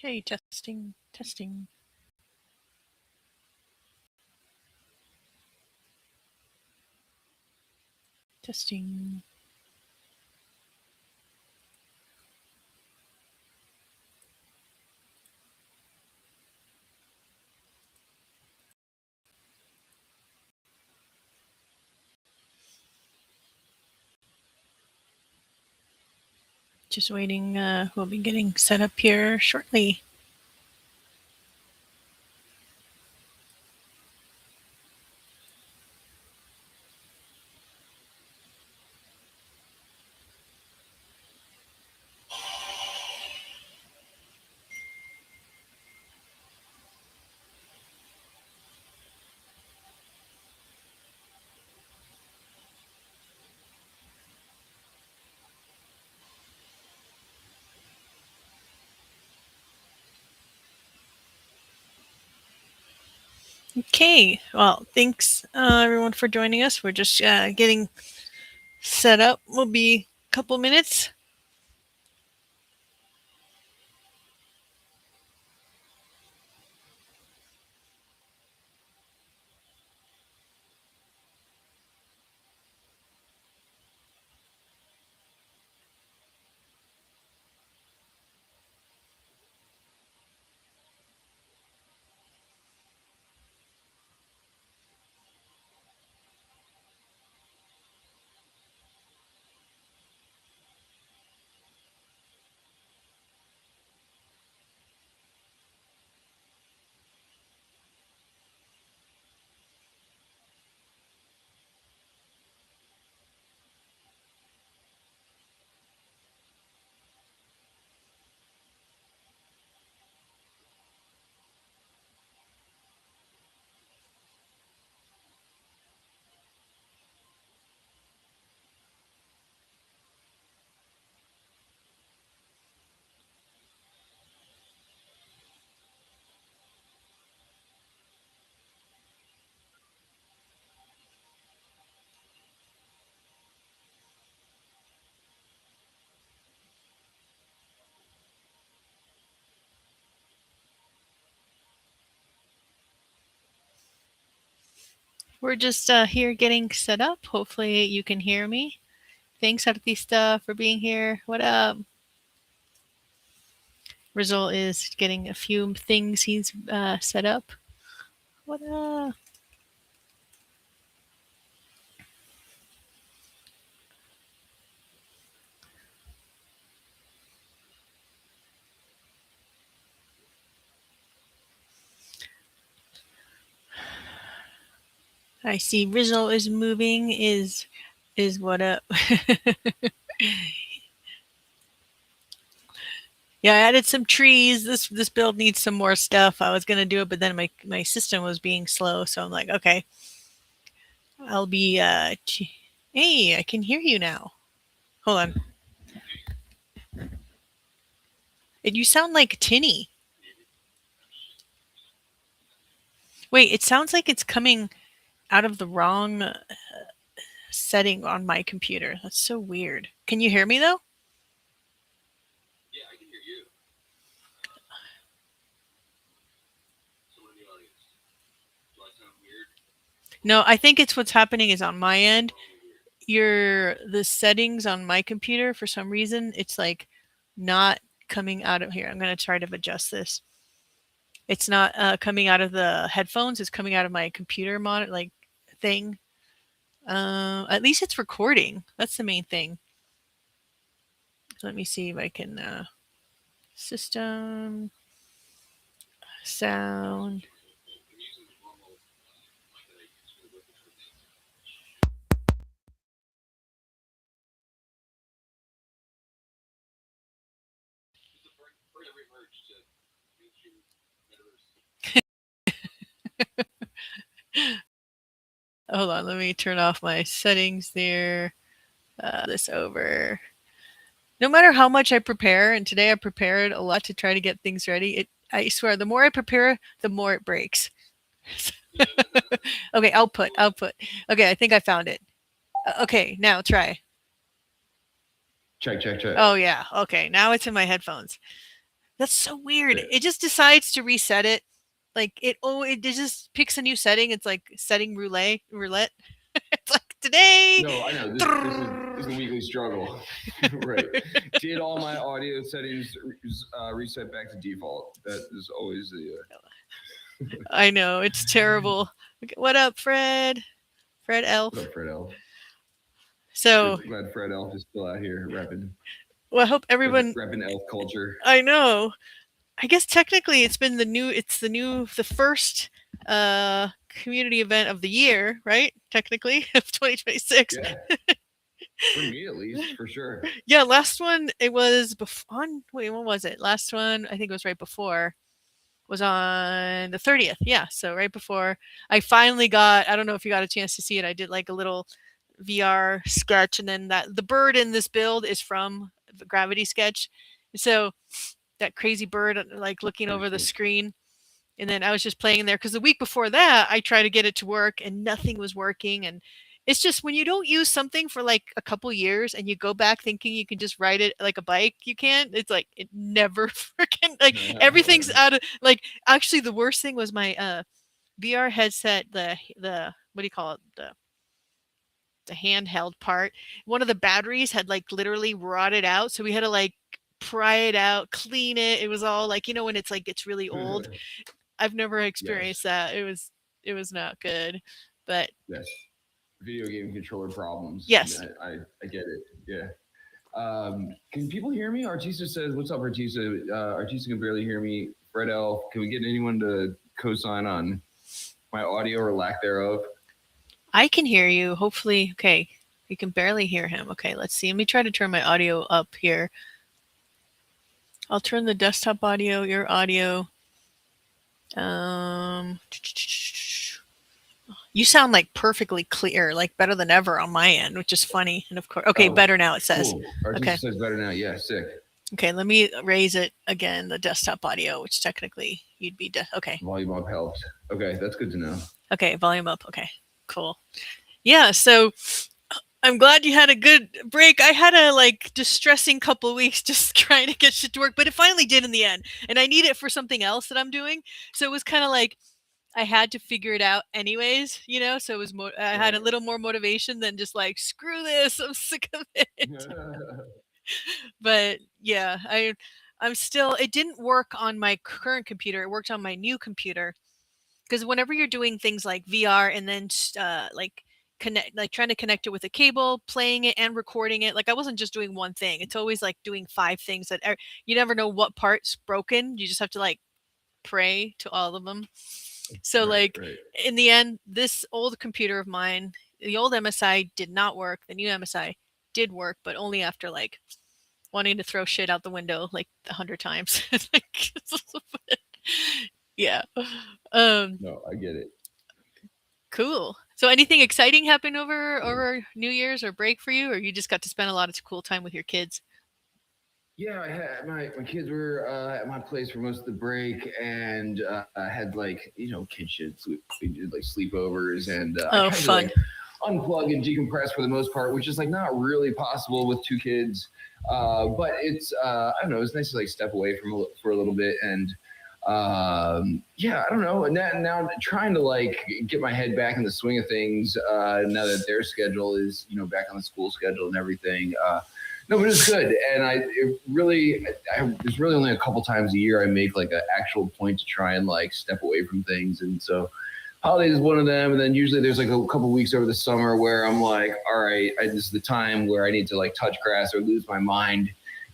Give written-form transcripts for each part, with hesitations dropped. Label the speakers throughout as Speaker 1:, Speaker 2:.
Speaker 1: Okay, testing, testing. Testing. Just waiting. We'll be getting set up here shortly. Okay, well, thanks everyone for joining us. We're just getting set up. We'll be a couple minutes. We're just here getting set up. Hopefully you can hear me. Thanks, Artista, for being here. What up? Rizal is getting a few things he's set up. What up? I see Rizal is moving. Is what up? Yeah, I added some trees. This build needs some more stuff. I was gonna do it, but then my system was being slow, so I'm like, okay, I'll be. Hey, I can hear you now. Hold on. You sound like tinny. Wait, it sounds like it's coming out of the wrong setting on my computer. That's so weird. Can you hear me though?
Speaker 2: Yeah, I can hear you. Someone in the audience. Do I sound weird?
Speaker 1: No, I think it's what's happening is on my end. The settings on my computer for some reason it's like not coming out of here. I'm gonna try to adjust this. It's not coming out of the headphones. It's coming out of my computer monitor like thing. At least it's recording. That's the main thing. Let me see if I can system sound.
Speaker 2: I'm using the normal mic that I use for the whip things. It's the first ever emerge to mainstream metaverse.
Speaker 1: Hold on, let me turn off my settings there. This over. No matter how much I prepare, and today I prepared a lot to try to get things ready. I swear, the more I prepare, the more it breaks. Okay, output. Okay, I think I found it. Okay, now try.
Speaker 2: Check.
Speaker 1: Oh yeah. Okay, now it's in my headphones. That's so weird.
Speaker 3: Yeah.
Speaker 1: It just decides to reset it. Like it just picks a new setting. It's like setting roulette. It's like today.
Speaker 3: No, I know this is a weekly struggle, right? Did all my audio settings reset back to default? That is always the
Speaker 1: I know it's terrible. Okay, what up, Fred? Fred
Speaker 3: what
Speaker 1: Elf.
Speaker 3: up, Fred Elf?
Speaker 1: So,
Speaker 3: Glad Fred Elf is still out here
Speaker 1: well, I hope everyone.
Speaker 3: repping elf culture.
Speaker 1: I know. I guess technically it's been the new. It's the first community event of the year, right? Technically of 2026.
Speaker 3: Yeah, for me at least, for sure.
Speaker 1: Yeah, last one it was on. Wait, when was it? Last one I think it was right before. Was on the 30th. Yeah, so right before I finally got. I don't know if you got a chance to see it. I did like a little VR sketch, and then that the bird in this build is from the Gravity sketch. So that crazy bird like looking
Speaker 3: Pretty
Speaker 1: over the
Speaker 3: sweet.
Speaker 1: screen. And then I was just playing in there because the week before that I tried to get it to work and nothing was working. And it's just when you don't use something for like a couple years and you go back thinking you can just ride it like a bike, you can't. It's like it never freaking like everything's out of like actually the worst thing was my VR headset, the what do you call it? The handheld part. One of the batteries had like literally rotted out, so we had to like pry it out, clean it. It was all like when it's like it's really old. I've never experienced
Speaker 3: Yes,
Speaker 1: that. It was not good. But
Speaker 3: yes. Video game controller problems.
Speaker 1: yes,
Speaker 3: I get it. Yeah. Can people hear me? Artista says, "What's up, Artista?" Artista can barely hear me. Fred Elf, can we get anyone to co-sign on my audio or lack thereof?
Speaker 1: I can hear you. Hopefully, okay. You can barely hear him. Okay, let's see. Let me try to turn my audio up here. I'll turn the desktop audio, your audio. Um, you sound like perfectly clear, like better than ever on my end, which is funny. And of course, okay,
Speaker 3: Oh,
Speaker 1: better now. It says.
Speaker 3: cool. Artista
Speaker 1: Okay,
Speaker 3: says better now. Yeah, sick.
Speaker 1: okay. Let me raise it again. The desktop audio, which technically you'd be okay.
Speaker 3: Volume up helps. Okay, that's good to know.
Speaker 1: Okay, volume up. Okay, cool. Yeah, so I'm glad you had a good break. I had a like distressing couple of weeks just trying to get shit to work, but it finally did in the end. And I need it for something else that I'm doing. So it was kind of like I had to figure it out anyways. So it was I had
Speaker 3: Right.
Speaker 1: a little more motivation than just like screw this. I'm sick of it. But yeah, I'm still it didn't work on my current computer. It worked on my new computer because whenever you're doing things like VR and then like connect like trying to connect it with a cable, playing it and recording it, like I wasn't just doing one thing. It's always like doing five things that you never know what part's broken. You just have to like pray to all of them. So
Speaker 3: Right,
Speaker 1: like
Speaker 3: right.
Speaker 1: in the end, this old computer of mine, the old MSI did not work. The new MSI did work, but only after like wanting to throw shit out the window like 100 times. Like, yeah. Um,
Speaker 3: No, I get it.
Speaker 1: Cool. So anything exciting happened over New Year's or break for you, or you just got to spend a lot of cool time with your kids?
Speaker 3: Yeah, I had my kids were at my place for most of the break, and I had like kid shit. We did like sleepovers, and I
Speaker 1: Oh,
Speaker 3: tried to
Speaker 1: fun.
Speaker 3: like unplug and decompress for the most part, which is like not really possible with two kids. But it's I don't know. It's nice to like step away from for a little bit, and yeah, I don't know. And now trying to like get my head back in the swing of things. Now that their schedule is back on the school schedule and everything. No, but it's good, and there's really only a couple times a year I make like an actual point to try and like step away from things, and so holidays is one of them. And then usually there's like a couple weeks over the summer where I'm like, all right, this is the time where I need to like touch grass or lose my mind,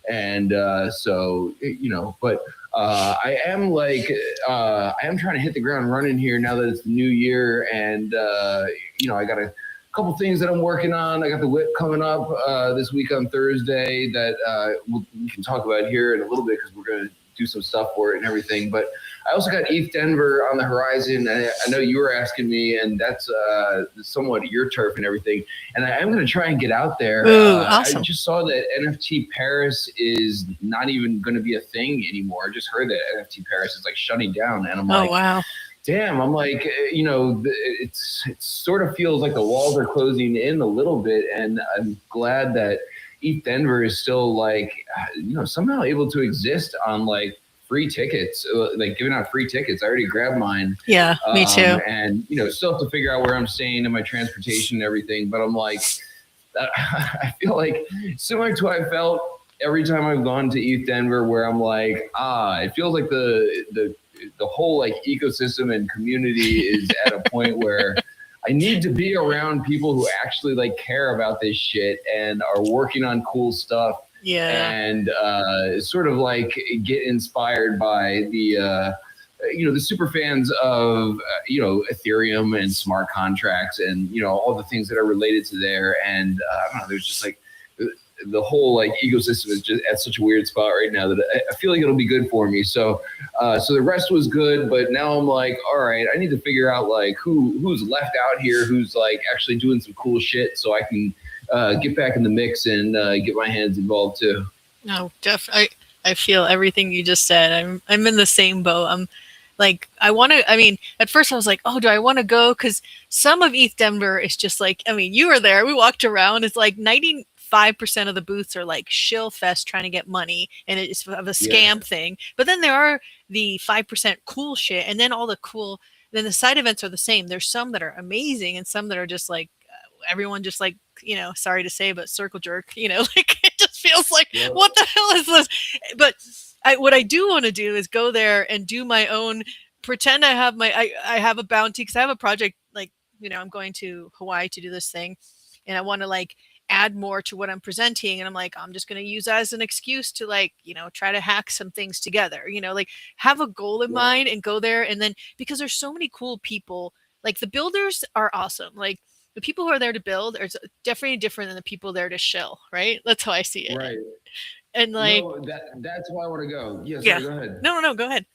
Speaker 3: and but I am trying to hit the ground running here now that it's the new year, and I got a couple things that I'm working on. I got the whip coming up this week on Thursday that we can talk about here in a little bit because we're going to do some stuff for it and everything. But I also got ETH Denver on the horizon. I know you were asking me, and that's somewhat your turf and everything. And I am going to try and get out there.
Speaker 1: Ooh,
Speaker 3: I
Speaker 1: awesome.
Speaker 3: just saw that NFT Paris is not even going to be a thing anymore. I just heard that NFT Paris is like shutting down, and I'm
Speaker 1: Oh
Speaker 3: like,
Speaker 1: wow.
Speaker 3: damn, I'm like, it sort of feels like the walls are closing in a little bit, and I'm glad that ETH Denver is still like, somehow able to exist on like free tickets, like giving out free tickets. I already grabbed mine.
Speaker 1: Yeah, me too.
Speaker 3: And still have to figure out where I'm staying and my transportation and everything. But I'm like, I feel like similar to what I felt every time I've gone to ETH Denver, where I'm like, it feels like the whole like ecosystem and community is at a point where I need to be around people who actually like care about this shit and are working on cool stuff.
Speaker 1: Yeah.
Speaker 3: And sort of like get inspired by the super fans of Ethereum and smart contracts and all the things that are related to there. And I don't know, there's just like the whole like ecosystem is just at such a weird spot right now that I feel like it'll be good for me. So the rest was good, but now I'm like, all right, I need to figure out like who's left out here, who's like actually doing some cool shit, so I can get back in the mix and get my hands involved too.
Speaker 1: No, I feel everything you just said. I'm in the same boat. I'm like, at first I was like, oh, do I want to go? Because some of ETH Denver is just like, you were there. We walked around. It's like 95% of the booths are like shill fest trying to get money, and it's of a scam thing. But then there are the 5% cool shit, and then then the side events are the same. There's some that are amazing, and some that are just like everyone just like, sorry to say, but circle jerk. Like it just feels like, what the hell is this? But what I do want to do is go there and do my own, pretend I have I have a bounty, because I have a project, like, I'm going to Hawaii to do this thing, and I want to like add more to what I'm presenting. And I'm like, I'm just going to use that as an excuse to like, try to hack some things together, like have a goal in mind and go there. And then, because there's so many cool people, like the builders are awesome. Like the people who are there to build are definitely different than the people there to shill. Right. That's how I see it.
Speaker 3: Right.
Speaker 1: And like,
Speaker 3: that's why I want to go. Yes.
Speaker 1: Yeah.
Speaker 3: Go ahead.
Speaker 1: No, go ahead.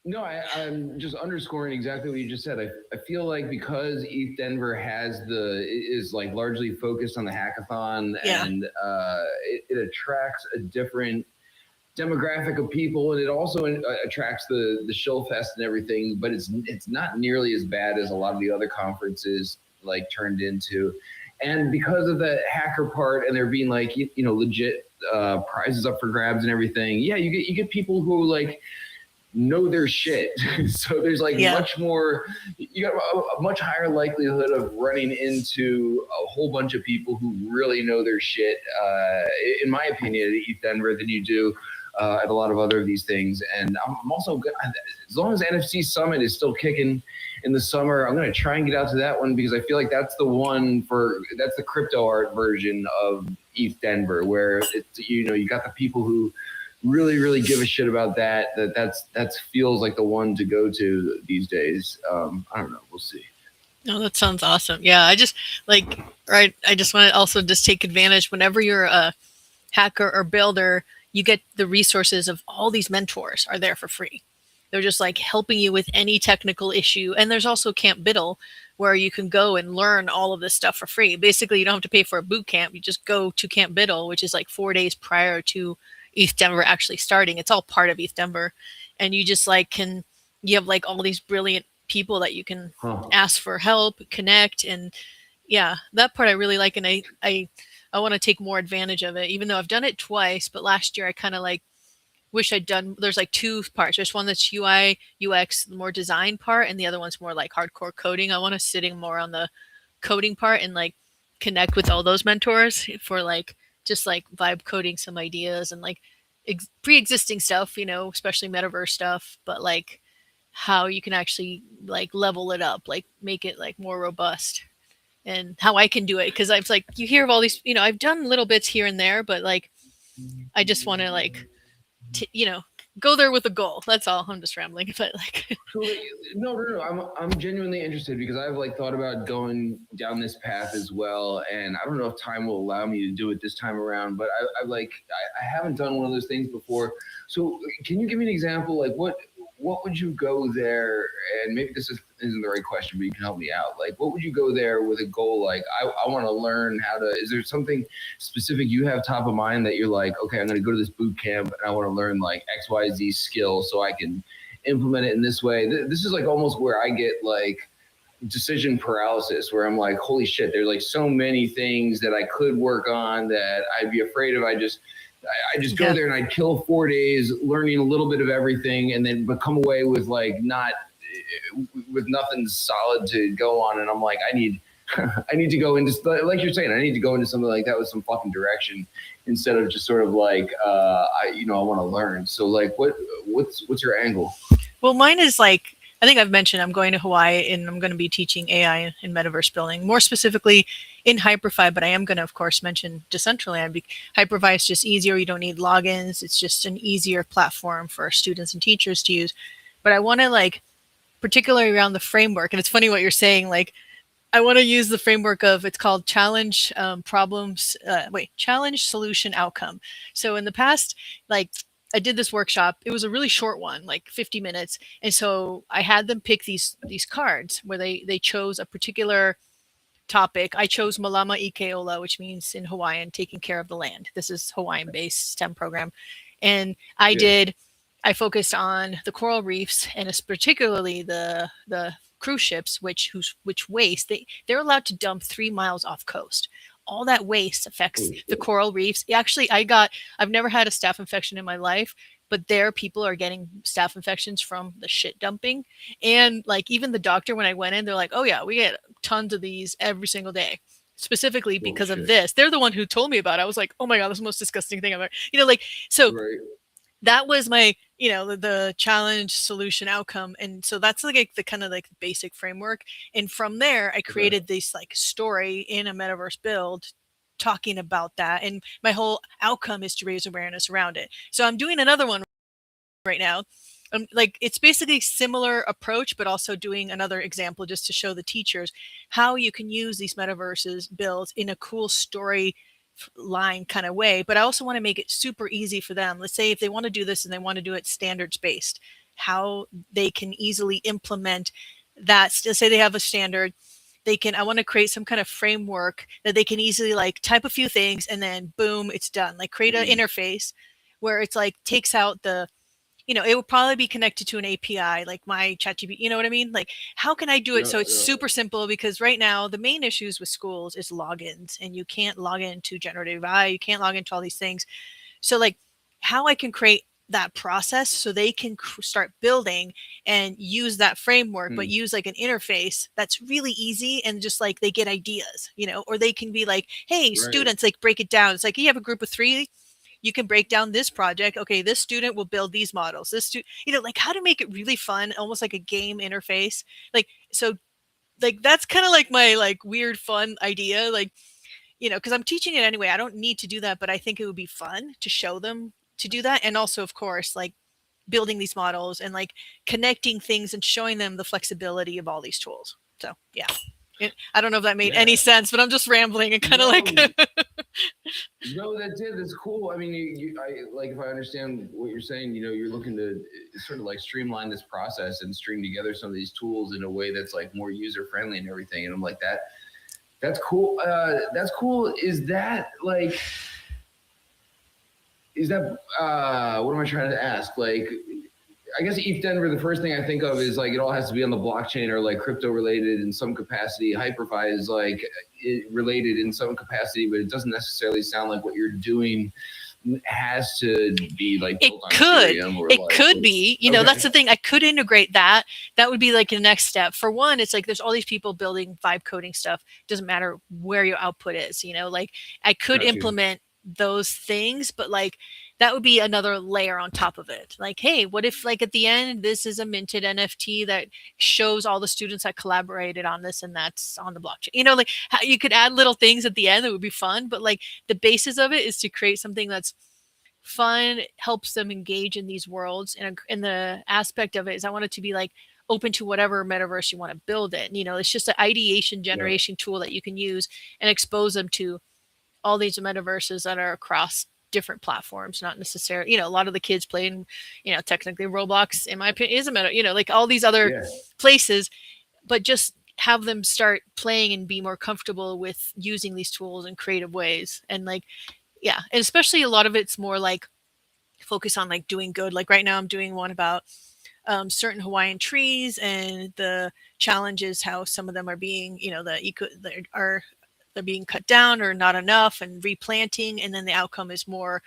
Speaker 3: No, I'm just underscoring exactly what you just said. I feel like because ETH Denver is like largely focused on the hackathon, and it attracts a different demographic of people, and it also attracts the shill fest and everything. But it's not nearly as bad as a lot of the other conferences like turned into. And because of the hacker part, and there being like legit prizes up for grabs and everything, you get people who like know their shit. So there's like much more, you got a much higher likelihood of running into a whole bunch of people who really know their shit, in my opinion, at ETH Denver than you do at a lot of other of these things. And I'm also good, as long as NFC Summit is still kicking in the summer, I'm going to try and get out to that one, because I feel like that's the one that's the crypto art version of ETH Denver, where it's, you got the people who really give a shit about that feels like the one to go to these days. I don't know, we'll see.
Speaker 1: No, that sounds awesome. Yeah, I just like, right, I just want to also just take advantage whenever you're a hacker or builder, you get the resources of all these mentors are there for free. They're just like helping you with any technical issue. And there's also Camp Biddle, where you can go and learn all of this stuff for free. Basically, you don't have to pay for a boot camp. You just go to Camp Biddle, which is like 4 days prior to ETH Denver actually starting. It's all part of ETH Denver. And you just like you have like all these brilliant people that you can ask for help, connect. And yeah, that part I really like. And I want to take more advantage of it, even though I've done it twice. But last year I kind of like wish I'd done, there's like 2 parts. There's one that's UI, UX, the more design part, and the other one's more like hardcore coding. I want to sitting more on the coding part and like connect with all those mentors for like just like vibe coding some ideas and like pre-existing stuff, especially metaverse stuff, but like how you can actually like level it up, like make it like more robust, and how I can do it. Because I've like, you hear of all these, I've done little bits here and there, but like I just want to like go there with a goal. That's all. I'm just rambling, but like
Speaker 3: no, I'm genuinely interested, because I've like thought about going down this path as well, and I don't know if time will allow me to do it this time around, but I haven't done one of those things before. So can you give me an example? Like what would you go there, and maybe this isn't the right question, but you can help me out. Like, what would you go there with a goal? Like, I want to learn how to, is there something specific you have top of mind that you're like, okay, I'm going to go to this boot camp and I want to learn like XYZ skill so I can implement it in this way? This is like almost where I get like decision paralysis, where I'm like, holy shit, there's like so many things that I could work on that I'd be afraid if I just I just go
Speaker 1: Yeah.
Speaker 3: there and I'd kill 4 days learning a little bit of everything, and then but come away with like not with nothing solid to go on. And I'm like, I need I need to go into, like you're saying, I need to go into something like that with some fucking direction instead of just sort of like I want to learn. So like what's your angle?
Speaker 1: Well, mine is like, I think I've mentioned I'm going to Hawaii and I'm going to be teaching AI and metaverse building, more specifically in Hyperfi, but I am going to, of course, mention Decentraland. Hyperfi is just easier. You don't need logins. It's just an easier platform for students and teachers to use. But I want to like, particularly around the framework, and it's funny what you're saying, like, I want to use the framework of, it's called challenge problems. Challenge solution outcome. So in the past, like I did this workshop. It was a really short one, like 50 minutes, and so I had them pick these cards where they chose a particular topic. I chose Malama Ikeola, which means in Hawaiian, taking care of the land. This is Hawaiian based STEM program. And
Speaker 3: Yeah.
Speaker 1: I focused on the coral reefs and it's particularly the cruise ships, which waste, they're allowed to dump 3 miles off coast. All that waste affects
Speaker 3: Holy
Speaker 1: the
Speaker 3: shit.
Speaker 1: coral reefs. Actually, I've never had a staph infection in my life, but there people are getting staph infections from the shit dumping. And like even the doctor, when I went in, they're like, oh yeah, we get tons of these every single day, specifically
Speaker 3: Holy
Speaker 1: because of
Speaker 3: shit.
Speaker 1: this. They're the one who told me about it. I was like, oh my god, this is the most disgusting thing I've ever, like, so
Speaker 3: Right.
Speaker 1: that was my, the challenge solution outcome. And so that's like the kind of like basic framework. And from there I
Speaker 3: Okay.
Speaker 1: created this like story in a metaverse build talking about that, and my whole outcome is to raise awareness around it. So I'm doing another one right now. Like it's basically similar approach, but also doing another example just to show the teachers how you can use these metaverses built in a cool story line kind of way. But I also want to make it super easy for them. Let's say if they want to do this and they want to do it standards based, how they can easily implement that. Let's say they have a standard, I want to create some kind of framework that they can easily like type a few things and then boom, it's done. Like create an
Speaker 3: Mm.
Speaker 1: interface where it's like takes out it will probably be connected to an API like my ChatGPT. You know what I mean? Like, how can I do it
Speaker 3: Yeah,
Speaker 1: so it's
Speaker 3: yeah.
Speaker 1: super simple? Because right now, the main issues with schools is logins, and you can't log into generative AI, you can't log into all these things. So, like, how I can create that process so they can start building and use that framework, but
Speaker 3: Mm.
Speaker 1: use like an interface that's really easy and just like they get ideas, or they can be like, hey,
Speaker 3: Right.
Speaker 1: students, like break it down. It's like you have a group of three, you can break down this project. Okay, this student will build these models. Like how to make it really fun, almost like a game interface. Like, so like that's kind of like my like weird fun idea. Like, because I'm teaching it anyway. I don't need to do that, but I think it would be fun to show them to do that. And also, of course, like building these models and like connecting things and showing them the flexibility of all these tools. So yeah. I don't know if that made
Speaker 3: Yeah.
Speaker 1: any sense, but I'm just rambling and kind of like
Speaker 3: No, no, that's it. That's cool. I mean, I like if I understand what you're saying. You're looking to sort of like streamline this process and string together some of these tools in a way that's like more user friendly and everything. And I'm like that. That's cool. That's cool. Is that what am I trying to ask? Like, I guess ETH Denver, the first thing I think of is like it all has to be on the blockchain or like crypto related in some capacity. Hyperfi is like related in some capacity, but it doesn't necessarily sound like what you're doing has to be like
Speaker 1: it
Speaker 3: built on
Speaker 1: could
Speaker 3: Ethereum or
Speaker 1: it
Speaker 3: like.
Speaker 1: could be, that's
Speaker 3: Okay.
Speaker 1: the thing. I could integrate that. That would be like the next step. For one, it's like there's all these people building vibe coding stuff. Doesn't matter where your output is, like I could
Speaker 3: Got you.
Speaker 1: implement those things, but like that would be another layer on top of it. Like, hey, what if like at the end this is a minted NFT that shows all the students that collaborated on this and that's on the blockchain. Like how you could add little things at the end that would be fun, but like the basis of it is to create something that's fun, helps them engage in these worlds. And the aspect of it is I want it to be like open to whatever metaverse you want to build it. It's just an ideation
Speaker 3: Yeah.
Speaker 1: generation tool that you can use and expose them to all these metaverses that are across different platforms, not necessarily, a lot of the kids playing, technically Roblox, in my opinion, is a meta, like all these other
Speaker 3: Yeah.
Speaker 1: places, but just have them start playing and be more comfortable with using these tools in creative ways. And like, yeah, and especially a lot of it's more like focus on like doing good. Like right now, I'm doing one about certain Hawaiian trees and the challenges, how some of them are being, the eco, are they're being cut down or not enough, and replanting, and then the outcome is more,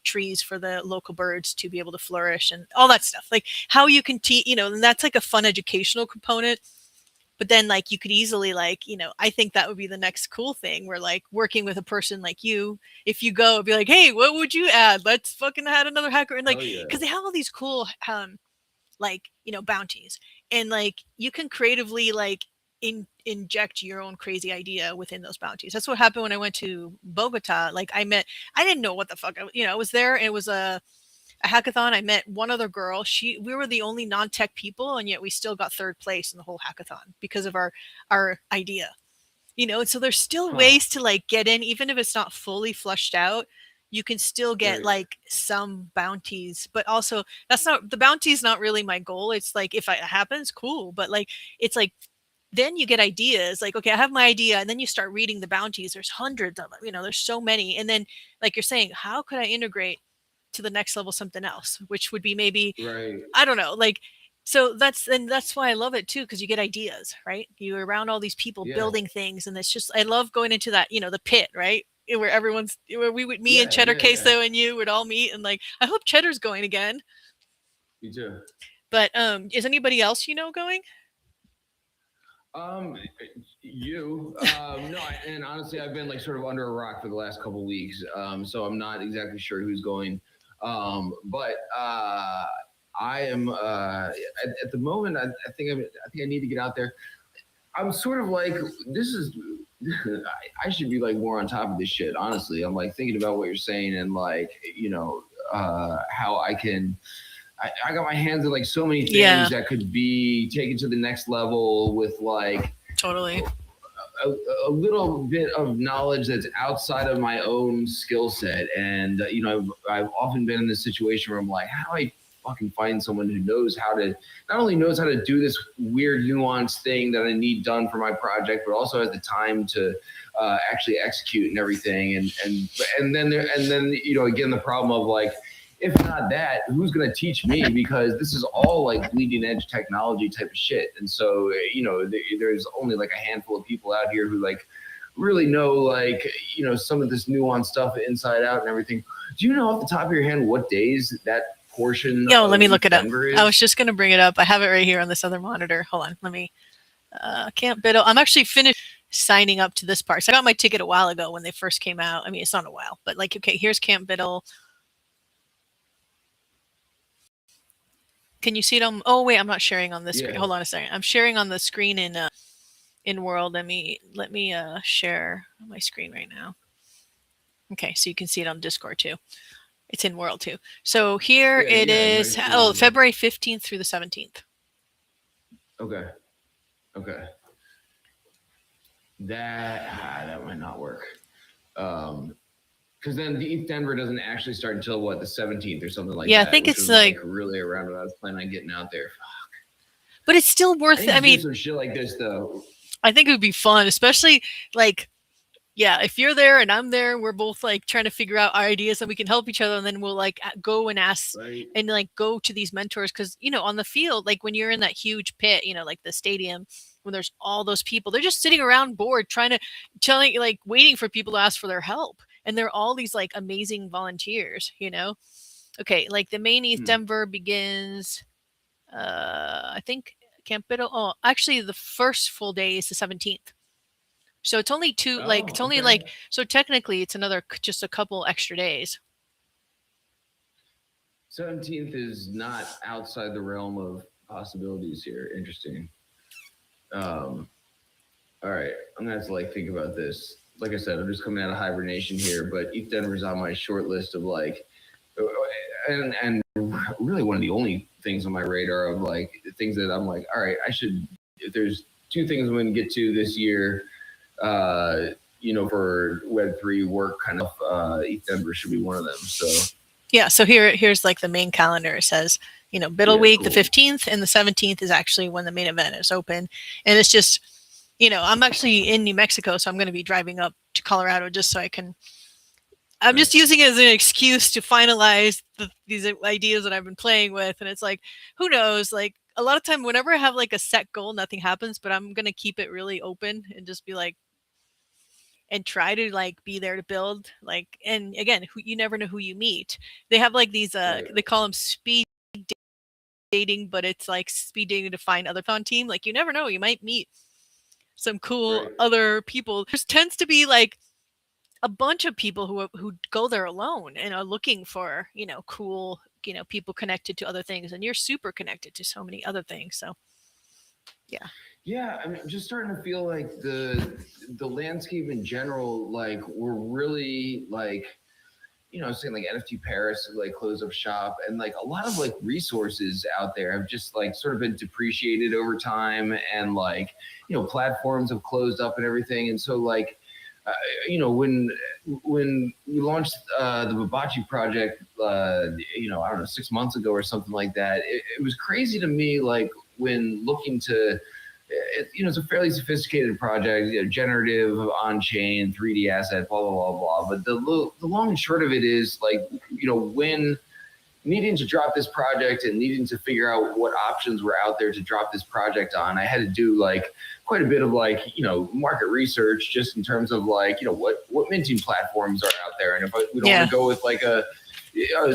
Speaker 1: trees for the local birds to be able to flourish and all that stuff. Like how you can teach, and that's like a fun educational component. But then like you could easily like, I think that would be the next cool thing where like working with a person like you, if you go be like, hey, what would you add? Let's fucking add another hacker. And like,
Speaker 3: Hell yeah.
Speaker 1: because they have all these cool like, bounties, and like you can creatively like inject your own crazy idea within those bounties. That's what happened when I went to Bogota. Like I didn't know what the fuck I was there, and it was a hackathon. I met one other girl. We were the only non-tech people, and yet we still got third place in the whole hackathon because of our idea. And so there's still
Speaker 3: Huh.
Speaker 1: ways to like get in, even if it's not fully flushed out. You can still get
Speaker 3: Right.
Speaker 1: like some bounties, but also that's not the bounty is not really my goal. It's like if it happens, cool. But like it's like then you get ideas like, okay, I have my idea, and then you start reading the bounties. There's hundreds of them, there's so many. And then like you're saying, how could I integrate to the next level something else, which would be maybe,
Speaker 3: Right.
Speaker 1: I don't know, like, so that's why I love it too, because you get ideas, right? You're around all these people
Speaker 3: Yeah.
Speaker 1: building things, and it's just I love going into that, the pit, right? Where everyone's where me and
Speaker 3: Yeah.
Speaker 1: Cheddar
Speaker 3: Yeah.
Speaker 1: Queso and you would all meet, and like I hope Cheddar's going again.
Speaker 3: Me too.
Speaker 1: But is anybody else going?
Speaker 3: Um, you. No, and honestly, I've been like sort of under a rock for the last couple weeks. So I'm not exactly sure who's going. But I am at the moment. I think I need to get out there. I'm sort of like this is. I should be like more on top of this shit. Honestly, I'm like thinking about what you're saying and like how I can. I got my hands in like so many things
Speaker 1: Yeah.
Speaker 3: that could be taken to the next level with like
Speaker 1: Totally.
Speaker 3: a little bit of knowledge that's outside of my own skill set. And I've often been in this situation where I'm like, how do I fucking find someone who knows how to not only knows how to do this weird nuanced thing that I need done for my project, but also has the time to actually execute and everything. And then again the problem of like, if not that, who's going to teach me? Because this is all like bleeding edge technology type of shit. And so, there's only like a handful of people out here who like really know like, some of this nuanced stuff inside out and everything. Do you know off the top of your hand what days that portion
Speaker 1: Yo,
Speaker 3: of
Speaker 1: let me look it up.
Speaker 3: Denver is?
Speaker 1: I was just gonna bring it up. I have it right here on this other monitor. Hold on. Let me Camp Biddle. I'm actually finished signing up to this part. So I got my ticket a while ago when they first came out. I mean, it's not a while, but like, okay, here's Camp Biddle. Can you see it on? Oh wait, I'm not sharing on this screen.
Speaker 3: Yeah.
Speaker 1: Hold on a second. I'm sharing on the screen in World. Let me share my screen right now. Okay, so you can see it on Discord too. It's in World too. So here
Speaker 3: Yeah,
Speaker 1: it
Speaker 3: yeah,
Speaker 1: is.
Speaker 3: nice.
Speaker 1: Oh, February 15th through the 17th.
Speaker 3: Okay. That might not work. Because then the East Denver doesn't actually start until what, the 17th or something like that.
Speaker 1: Yeah, I think
Speaker 3: which
Speaker 1: it's
Speaker 3: was,
Speaker 1: like
Speaker 3: really around when I was planning on getting out there.
Speaker 1: But it's still worth it. I
Speaker 3: I
Speaker 1: mean,
Speaker 3: do some shit like this though.
Speaker 1: I think it would be fun, especially like, yeah, if you're there and I'm there, we're both like trying to figure out our ideas and we can help each other. And then we'll like go and ask
Speaker 3: Right.
Speaker 1: and like go to these mentors. Cause, on the field, like when you're in that huge pit, like the stadium, when there's all those people, they're just sitting around bored like waiting for people to ask for their help. And they're all these like amazing volunteers, Okay, like the main East Denver begins, I think Camp Biddle. Oh, actually, the first full day is the 17th. So it's only two. Like it's only like so. Technically, it's another just a couple extra days.
Speaker 3: 17th is not outside the realm of possibilities here. Interesting. All right, I'm gonna have to like think about this. Like I said, I'm just coming out of hibernation here, but East Denver's on my short list of like, and really one of the only things on my radar of like things that I'm like, all right, I should. If there's two things I'm going to get to this year, for Web3 work, kind of, East Denver should be one of them. So
Speaker 1: yeah, so here's like the main calendar. It says, Biddle Week,
Speaker 3: cool.
Speaker 1: the 15th, and the 17th is actually when the main event is open, and it's just. I'm actually in New Mexico, so I'm going to be driving up to Colorado just so I can. I'm just using it as an excuse to finalize these ideas that I've been playing with, and it's like, who knows? Like a lot of time, whenever I have like a set goal, nothing happens. But I'm going to keep it really open and just be like, and try to like be there to build like, and again, you never know who you meet. They have like these
Speaker 3: Right.
Speaker 1: they call them speed dating, but it's like speed dating to find other fun team. Like you never know, you might meet some cool
Speaker 3: Right.
Speaker 1: other people. There tends to be like a bunch of people who go there alone and are looking for, cool, people connected to other things, and you're super connected to so many other things. So yeah.
Speaker 3: Yeah, I mean, I'm just starting to feel like the landscape in general, like we're really like, saying like NFT Paris like close up shop, and like a lot of like resources out there have just like sort of been depreciated over time, and like platforms have closed up and everything, and so like uh, when we launched the Babachi project, I don't know, 6 months ago or something like that, it was crazy to me, like when looking to it's a fairly sophisticated project, generative, on-chain, 3D asset, blah, blah, blah, blah. But the long and short of it is like, when needing to drop this project and needing to figure out what options were out there to drop this project on, I had to do like quite a bit of like, market research just in terms of like, what minting platforms are out there. And if we don't want to go with like a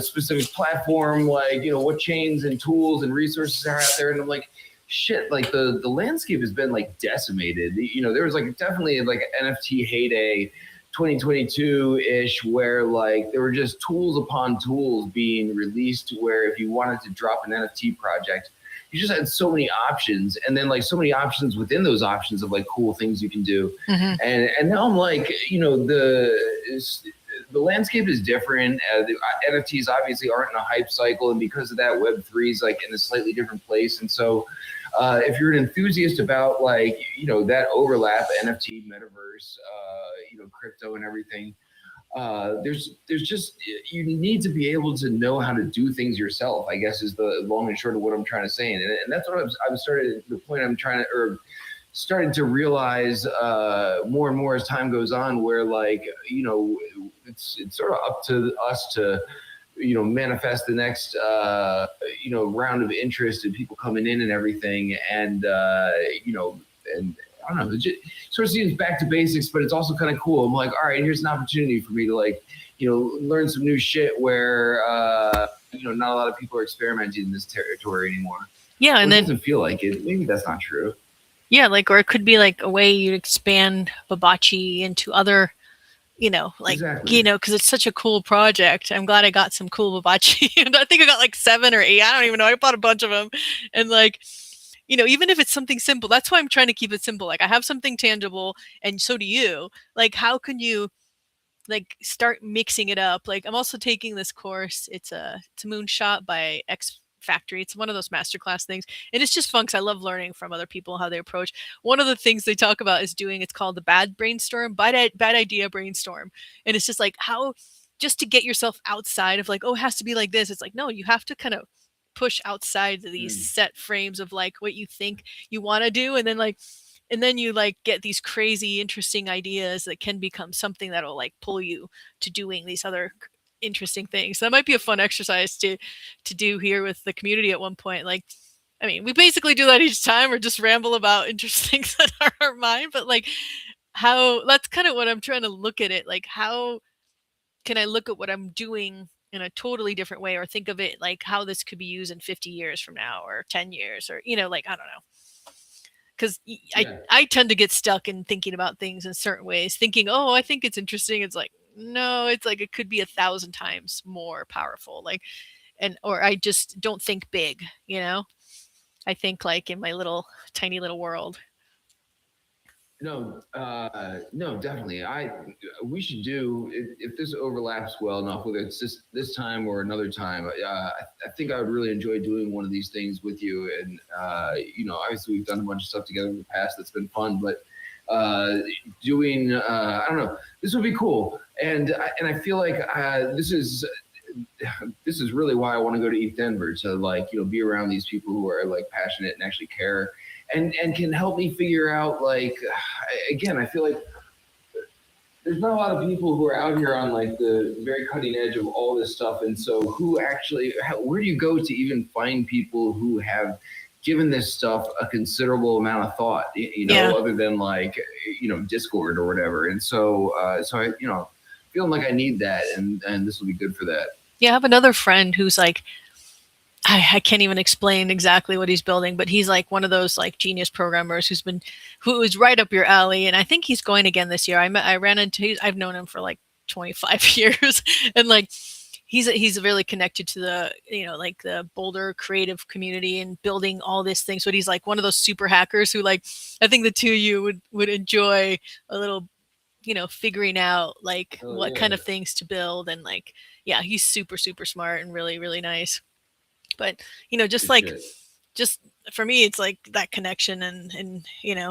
Speaker 3: specific platform, like, what chains and tools and resources are out there. And I'm like, shit, like the landscape has been like decimated. There was like definitely like NFT heyday 2022-ish where like there were just tools upon tools being released, where if you wanted to drop an NFT project, you just had so many options, and then like so many options within those options of like cool things you can do.
Speaker 1: Mm-hmm.
Speaker 3: And now I'm like, the landscape is different. The NFTs obviously aren't in a hype cycle, and because of that, Web3 is like in a slightly different place. And so if you're an enthusiast about like, that overlap, NFT, metaverse, crypto and everything, there's just, you need to be able to know how to do things yourself, I guess, is the long and short of what I'm trying to say. And that's what I'm started, the point I'm trying to, or starting to realize more and more as time goes on, where like, it's sort of up to us to, manifest the next, round of interest and people coming in and everything. And, and I don't know, it just sort of seems back to basics, but it's also kind of cool. I'm like, all right, here's an opportunity for me to like, learn some new shit where, not a lot of people are experimenting in this territory anymore.
Speaker 1: Yeah. And
Speaker 3: it
Speaker 1: then
Speaker 3: doesn't feel like it. Maybe that's not true.
Speaker 1: yeah, like, or it could be like a way you expand Babachi into other, like,
Speaker 3: Exactly.
Speaker 1: because it's such a cool project. I'm glad I got some cool Babachi. And I think I got like 7 or 8. I don't even know. I bought a bunch of them. And like, even if it's something simple, that's why I'm trying to keep it simple. Like I have something tangible, and so do you. Like, how can you like start mixing it up? Like I'm also taking this course. It's a moonshot by X Factory. It's one of those masterclass things, and it's just fun because I love learning from other people how they approach. One of the things they talk about is doing. It's called the bad brainstorm, bad idea brainstorm, and it's just like how just to get yourself outside of like, oh, it has to be like this. It's like, no, you have to kind of push outside these set frames of like what you think you want to do, and then like, and then you like get these crazy interesting ideas that can become something that'll like pull you to doing these other interesting things. So that might be a fun exercise to do here with the community at one point. Like, I mean, we basically do that each time or just ramble about interesting things that are our mind, but like how that's kind of what I'm trying to look at it. Like how can I look at what I'm doing in a totally different way, or think of it like how this could be used in 50 years from now or 10 years, or like I don't know, because I tend to get stuck in thinking about things in certain ways, thinking, oh, I think it's interesting. It's like, no, it's like it could be 1,000 times more powerful. Like, and or I just don't think big. I think like in my little tiny little world.
Speaker 3: No, definitely. We should do, if this overlaps well enough, whether it's this time or another time. I think I would really enjoy doing one of these things with you. And obviously we've done a bunch of stuff together in the past that's been fun, but doing, I don't know, this would be cool. And I feel like this is really why I want to go to ETH Denver, to like be around these people who are like passionate and actually care, and can help me figure out, like, again, I feel like there's not a lot of people who are out here on like the very cutting edge of all this stuff. And so where do you go to even find people who have given this stuff a considerable amount of thought,
Speaker 1: Yeah.
Speaker 3: other than like, Discord or whatever. And so I, feeling like I need that, and this will be good for that.
Speaker 1: Yeah, I have another friend who's like, I can't even explain exactly what he's building, but he's like one of those like genius programmers who is right up your alley. And I think he's going again this year. I ran into, I've known him for like 25 years, and like he's really connected to the, like the Boulder creative community and building all these things. But he's like one of those super hackers who, like, I think the two of you would enjoy a little, figuring out like
Speaker 3: Oh
Speaker 1: what
Speaker 3: yeah,
Speaker 1: kind of things to build. And like, yeah, he's super super smart and really really nice. But just
Speaker 3: good
Speaker 1: like,
Speaker 3: shit.
Speaker 1: just for me, it's like that connection, and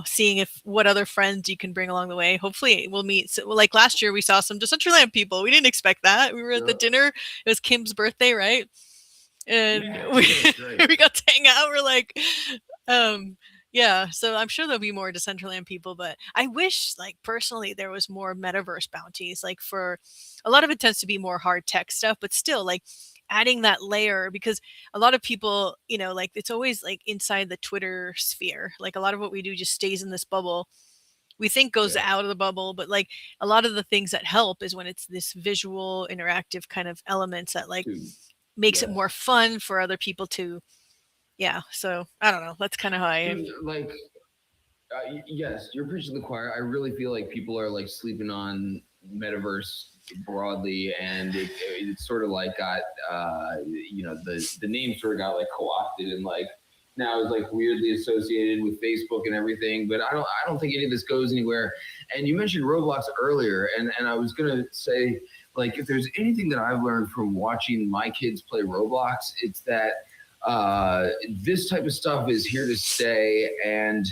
Speaker 1: seeing if what other friends you can bring along the way. Hopefully we'll meet. So, like last year we saw some Decentraland people. We didn't expect that. We were at the dinner. It was Kim's birthday, right? And
Speaker 3: Yeah,
Speaker 1: we
Speaker 3: that's right.
Speaker 1: we got to hang out. We're like, um yeah, so I'm sure there'll be more Decentraland people, but I wish, like, personally, there was more metaverse bounties. Like, for a lot of it tends to be more hard tech stuff, but still, like, adding that layer, because a lot of people, like, it's always like inside the Twitter sphere. Like, a lot of what we do just stays in this bubble. We think goes
Speaker 3: Yeah.
Speaker 1: out of the bubble, but like a lot of the things that help is when it's this visual, interactive kind of elements that like
Speaker 3: Dude,
Speaker 1: makes it
Speaker 3: yes.
Speaker 1: more fun for other people to, yeah. So I don't know. That's kind of how I.
Speaker 3: Dude, like, yes, you're preaching to the choir. I really feel like people are like sleeping on metaverse broadly, and it sort of like got, the name sort of got like co-opted, and like now is like weirdly associated with Facebook and everything. But I don't think any of this goes anywhere. And you mentioned Roblox earlier, and I was gonna say, like, if there's anything that I've learned from watching my kids play Roblox, it's that this type of stuff is here to stay. And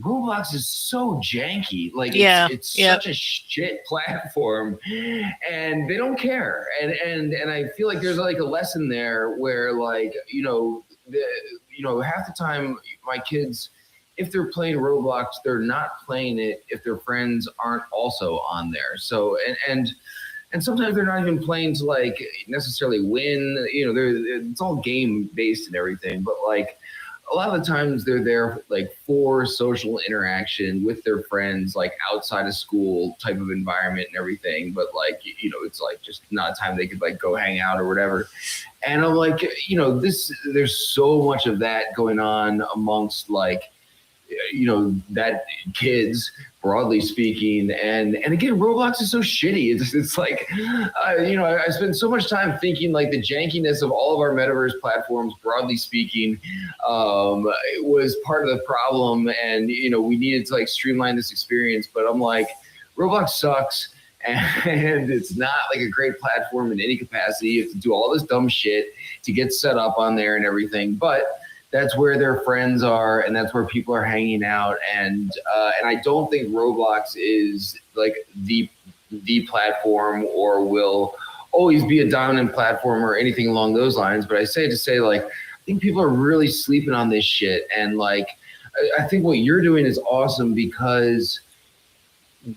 Speaker 3: Roblox is so janky. Like,
Speaker 1: Yeah.
Speaker 3: it's
Speaker 1: Yep.
Speaker 3: such a shit platform, and they don't care. And I feel like there's like a lesson there where, like, half the time my kids, if they're playing Roblox, they're not playing it if their friends aren't also on there. So and sometimes they're not even playing to like necessarily win. It's all game based and everything, but like a lot of the times they're there like for social interaction with their friends, like outside of school type of environment and everything. But like, it's like just not a time they could like go hang out or whatever. And I'm like, there's so much of that going on amongst like, that kids, broadly speaking. And again, Roblox is so shitty. It's like, I spend so much time thinking like the jankiness of all of our metaverse platforms, broadly speaking, was part of the problem. And, we needed to like streamline this experience. But I'm like, Roblox sucks. And it's not like a great platform in any capacity. You have to do all this dumb shit to get set up on there and everything. But that's where their friends are, and that's where people are hanging out. And I don't think Roblox is like the platform, or will always be a dominant platform or anything along those lines. But I say to say, like, I think people are really sleeping on this shit. And like, I think what you're doing is awesome, because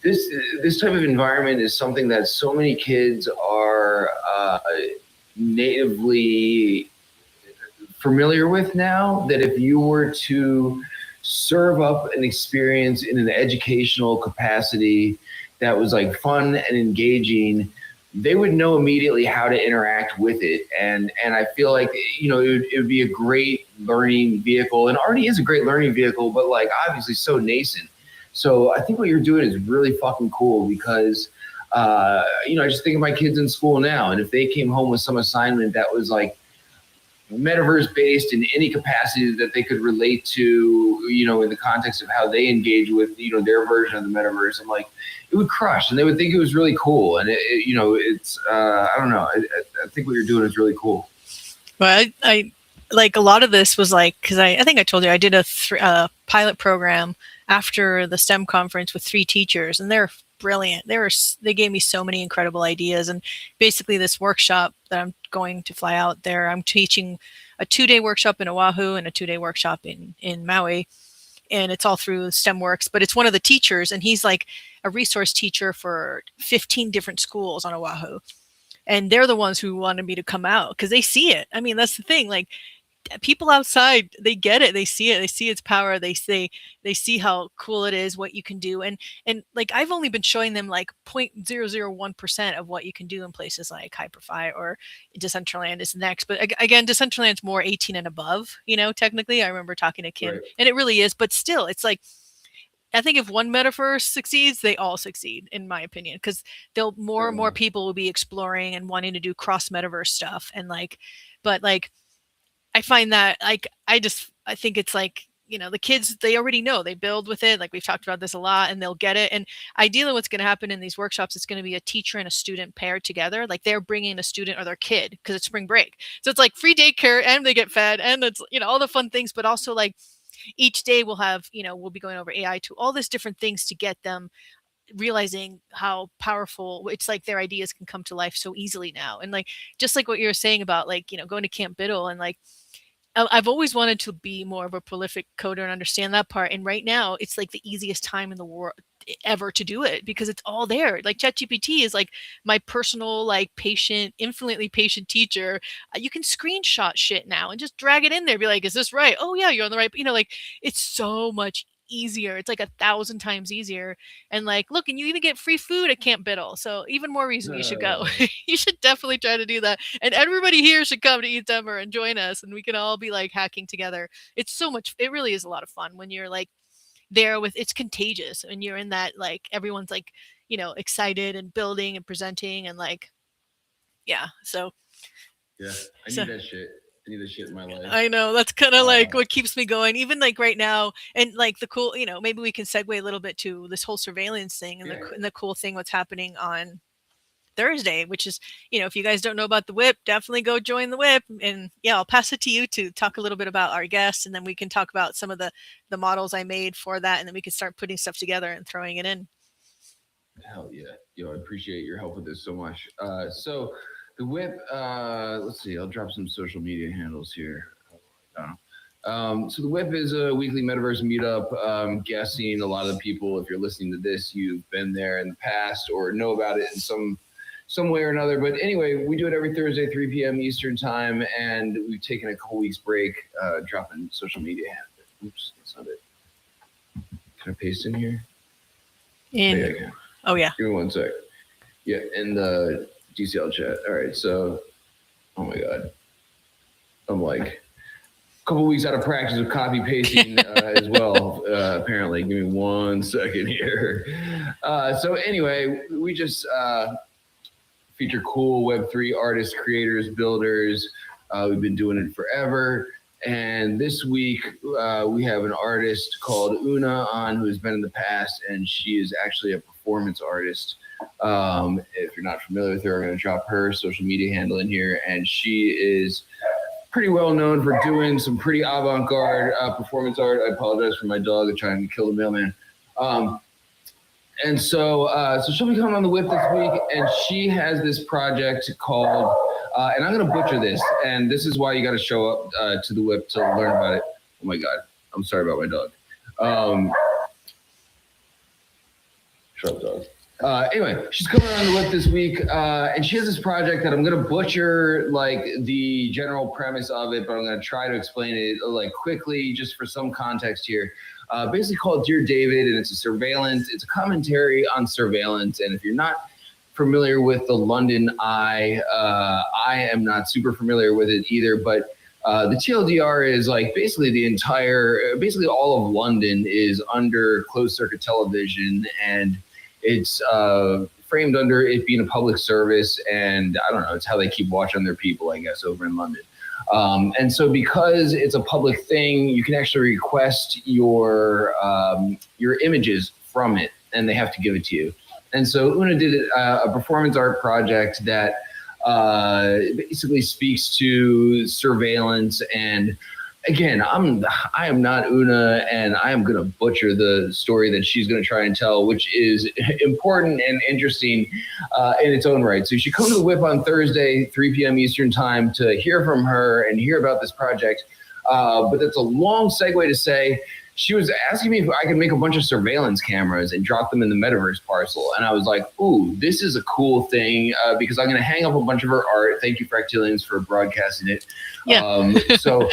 Speaker 3: this type of environment is something that so many kids are natively familiar with now, that if you were to serve up an experience in an educational capacity that was like fun and engaging, they would know immediately how to interact with it. And I feel like, it would be a great learning vehicle, and already is a great learning vehicle, but like obviously so nascent. So I think what you're doing is really fucking cool, because I just think of my kids in school now, and if they came home with some assignment that was like metaverse based in any capacity that they could relate to, in the context of how they engage with, their version of the metaverse, I'm like, it would crush, and they would think it was really cool. And it's I don't know. I think what you're doing is really cool.
Speaker 1: Well, I like a lot of this was like, because I think I told you I did a pilot program after the STEM conference with 3 teachers, and they're brilliant. They gave me so many incredible ideas. And basically this workshop that I'm going to fly out there, I'm teaching a 2-day workshop in Oahu and a 2-day workshop in Maui. And it's all through STEMworks, but it's one of the teachers, and he's like a resource teacher for 15 different schools on Oahu. And they're the ones who wanted me to come out because they see it. I mean, that's the thing. Like, people outside, they get it, they see it, they see its power, they see how cool it is, what you can do. And like I've only been showing them like 0.001% of what you can do in places like Hyperfi or Decentraland is next. But again, Decentraland's more 18 and above, technically. I remember talking to Kim,
Speaker 3: Right.
Speaker 1: and it really is, but still it's like I think if one metaverse succeeds, they all succeed, in my opinion, because they'll more and more people will be exploring and wanting to do cross metaverse stuff. And but I find that I think it's like, the kids, they already know, they build with it. Like we've talked about this a lot, and they'll get it. And ideally what's going to happen in these workshops, it's going to be a teacher and a student paired together. Like they're bringing a student or their kid because it's spring break. So it's like free daycare and they get fed and it's, all the fun things, but also like each day we'll have, we'll be going over AI to all these different things to get them realizing how powerful it's like their ideas can come to life so easily now. And like, just like what you were saying about like, going to Camp Biddle and like, I've always wanted to be more of a prolific coder and understand that part. And right now it's like the easiest time in the world ever to do it because it's all there. Like ChatGPT is like my personal, like infinitely patient teacher. You can screenshot shit now and just drag it in there. Be like, is this right? Oh yeah, you're on the right. Like it's so much easier. It's like 1,000 times easier. And like, look, and you even get free food at Camp Biddle. So even more reason you should go. You should definitely try to do that. And everybody here should come to Eat Denver and join us. And we can all be like hacking together. It's so much, it really is a lot of fun when you're like there with, it's contagious. And you're in that, like, everyone's like, excited and building and presenting and like, yeah. So.
Speaker 3: Yeah, I need that shit. I need this shit in my life.
Speaker 1: I know, that's kind of like what keeps me going, even like right now. And like the cool, maybe we can segue a little bit to this whole surveillance thing and, the cool thing what's happening on Thursday, which is, if you guys don't know about the whip, definitely go join the whip. And yeah, I'll pass it to you to talk a little bit about our guests, and then we can talk about some of the models I made for that, and then we can start putting stuff together and throwing it in.
Speaker 3: Hell yeah. I appreciate your help with this so much. So the whip, let's see, I'll drop some social media handles here. So the whip is a weekly metaverse meetup. I'm guessing a lot of the people, if you're listening to this, you've been there in the past or know about it in some way or another. But anyway, we do it every Thursday, 3 p.m. Eastern time, and we've taken a couple weeks break, dropping social media handles. Oops, that's not it. Can I paste in here?
Speaker 1: Oh yeah.
Speaker 3: Give me 1 sec. Yeah, in the DCL chat. All right, so, oh my God. I'm like a couple weeks out of practice of copy pasting as well, apparently. Give me 1 second here. So anyway, we just feature cool Web3 artists, creators, builders. We've been doing it forever. And this week, we have an artist called Una on, who's been in the past, and she is actually a performance artist. If you're not familiar with her, I'm going to drop her social media handle in here. And she is pretty well known for doing some pretty avant-garde performance art. I apologize for my dog trying to kill the mailman. And so she'll be coming on the whip this week, and she has this project called, and I'm going to butcher this, and this is why you got to show up to the whip to learn about it. Oh my God, I'm sorry about my dog. Shut up, dog. Anyway, she's coming on the whip this week, and she has this project that I'm going to butcher like the general premise of it, but I'm going to try to explain it like quickly just for some context here. Basically called Dear David, and it's a commentary on surveillance. And if you're not familiar with the London Eye, I am not super familiar with it either, but the TLDR is like basically basically all of London is under closed circuit television, and it's framed under it being a public service, and I don't know, it's how they keep watch on their people, I guess, over in London. And so because it's a public thing, you can actually request your images from it, and they have to give it to you. And so Una did a performance art project that basically speaks to surveillance. And again, I am not Una, and I am going to butcher the story that she's going to try and tell, which is important and interesting in its own right. So you should come to the whip on Thursday, 3 p.m. Eastern time, to hear from her and hear about this project. But that's a long segue to say she was asking me if I could make a bunch of surveillance cameras and drop them in the metaverse parcel. And I was like, ooh, this is a cool thing because I'm going to hang up a bunch of her art. Thank you, Fractilians, for broadcasting it.
Speaker 1: Yeah.
Speaker 3: So,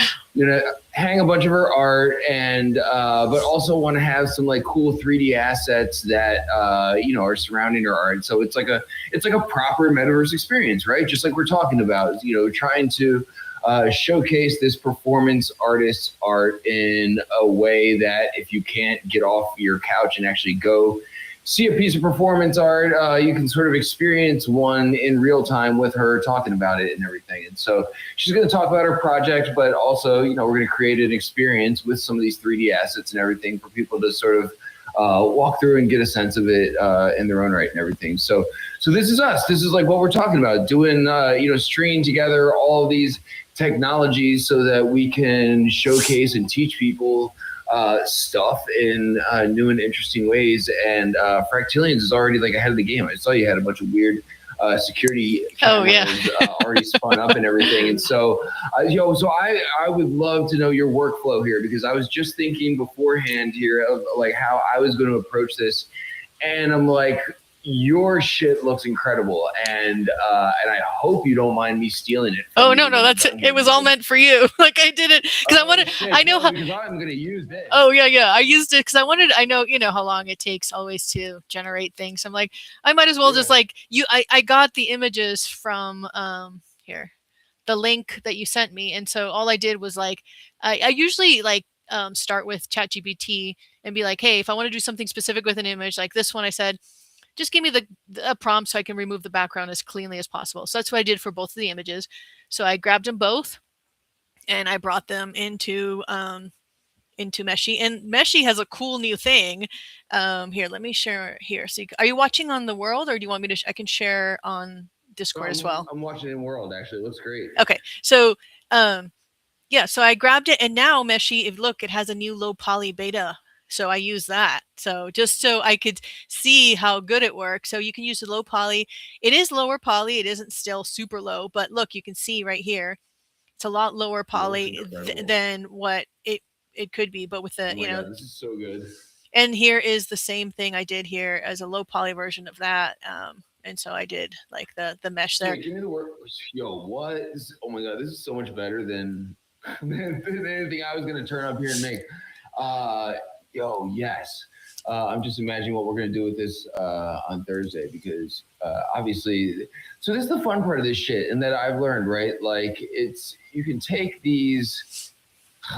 Speaker 3: hang a bunch of her art and but also want to have some like cool 3D assets that are surrounding her art. So it's like a proper metaverse experience, right? Just like we're talking about, trying to showcase this performance artist's art in a way that if you can't get off your couch and actually go see a piece of performance art, you can sort of experience one in real time with her talking about it and everything. And so she's going to talk about her project, but also, we're going to create an experience with some of these 3D assets and everything for people to sort of walk through and get a sense of it in their own right and everything. So this is us. This is like what we're talking about, doing, stringing together all of these technologies so that we can showcase and teach people stuff in new and interesting ways. And Fractilians is already like ahead of the game. I saw you had a bunch of weird security cameras already spun up and everything. And so, so I would love to know your workflow here, because I was just thinking beforehand here of like how I was going to approach this. And I'm like, your shit looks incredible, and I hope you don't mind me stealing it.
Speaker 1: Oh no, it was all meant for you. Like I did it because I wanted.
Speaker 3: Shit,
Speaker 1: I know how.
Speaker 3: Because I'm gonna use this.
Speaker 1: Oh yeah. I used it because I wanted. I know how long it takes always to generate things. I'm like, I might as well just like you. I got the images from here, the link that you sent me, and so all I did was like, I usually like start with ChatGPT and be like, hey, if I want to do something specific with an image like this one, I said, just give me a prompt so I can remove the background as cleanly as possible. So that's what I did for both of the images. So I grabbed them both and I brought them into Meshi. And Meshi has a cool new thing. Here, let me share here. So are you watching on the world, or do you want me to? I can share on Discord as well.
Speaker 3: I'm watching in world. Actually, it looks great.
Speaker 1: Okay, so so I grabbed it, and now Meshi, if look, it has a new low poly beta. So I use that. So just so I could see how good it works. So you can use the low poly. It is lower poly. It isn't still super low, but look, you can see right here, it's a lot lower poly than what it could be. But with the,
Speaker 3: God, this is so good.
Speaker 1: And here is the same thing I did here as a low poly version of that. And so I did like the mesh there.
Speaker 3: Wait, give me the word. Yo, what? Oh my God, this is so much better than anything I was going to turn up here and make. Yes. I'm just imagining what we're going to do with this on Thursday, because obviously, so this is the fun part of this shit, and that I've learned, right? Like you can take these,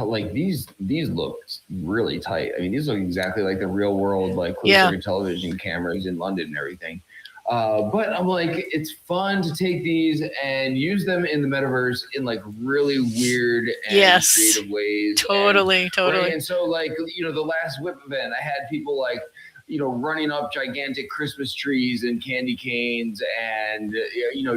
Speaker 3: like these look really tight. I mean, these look exactly like the real world, like closed-circuit television cameras in London and everything. But I'm like, it's fun to take these and use them in the metaverse in like really weird and creative ways.
Speaker 1: Totally.
Speaker 3: Right? And so like, the last whip event, I had people like, running up gigantic Christmas trees and candy canes and,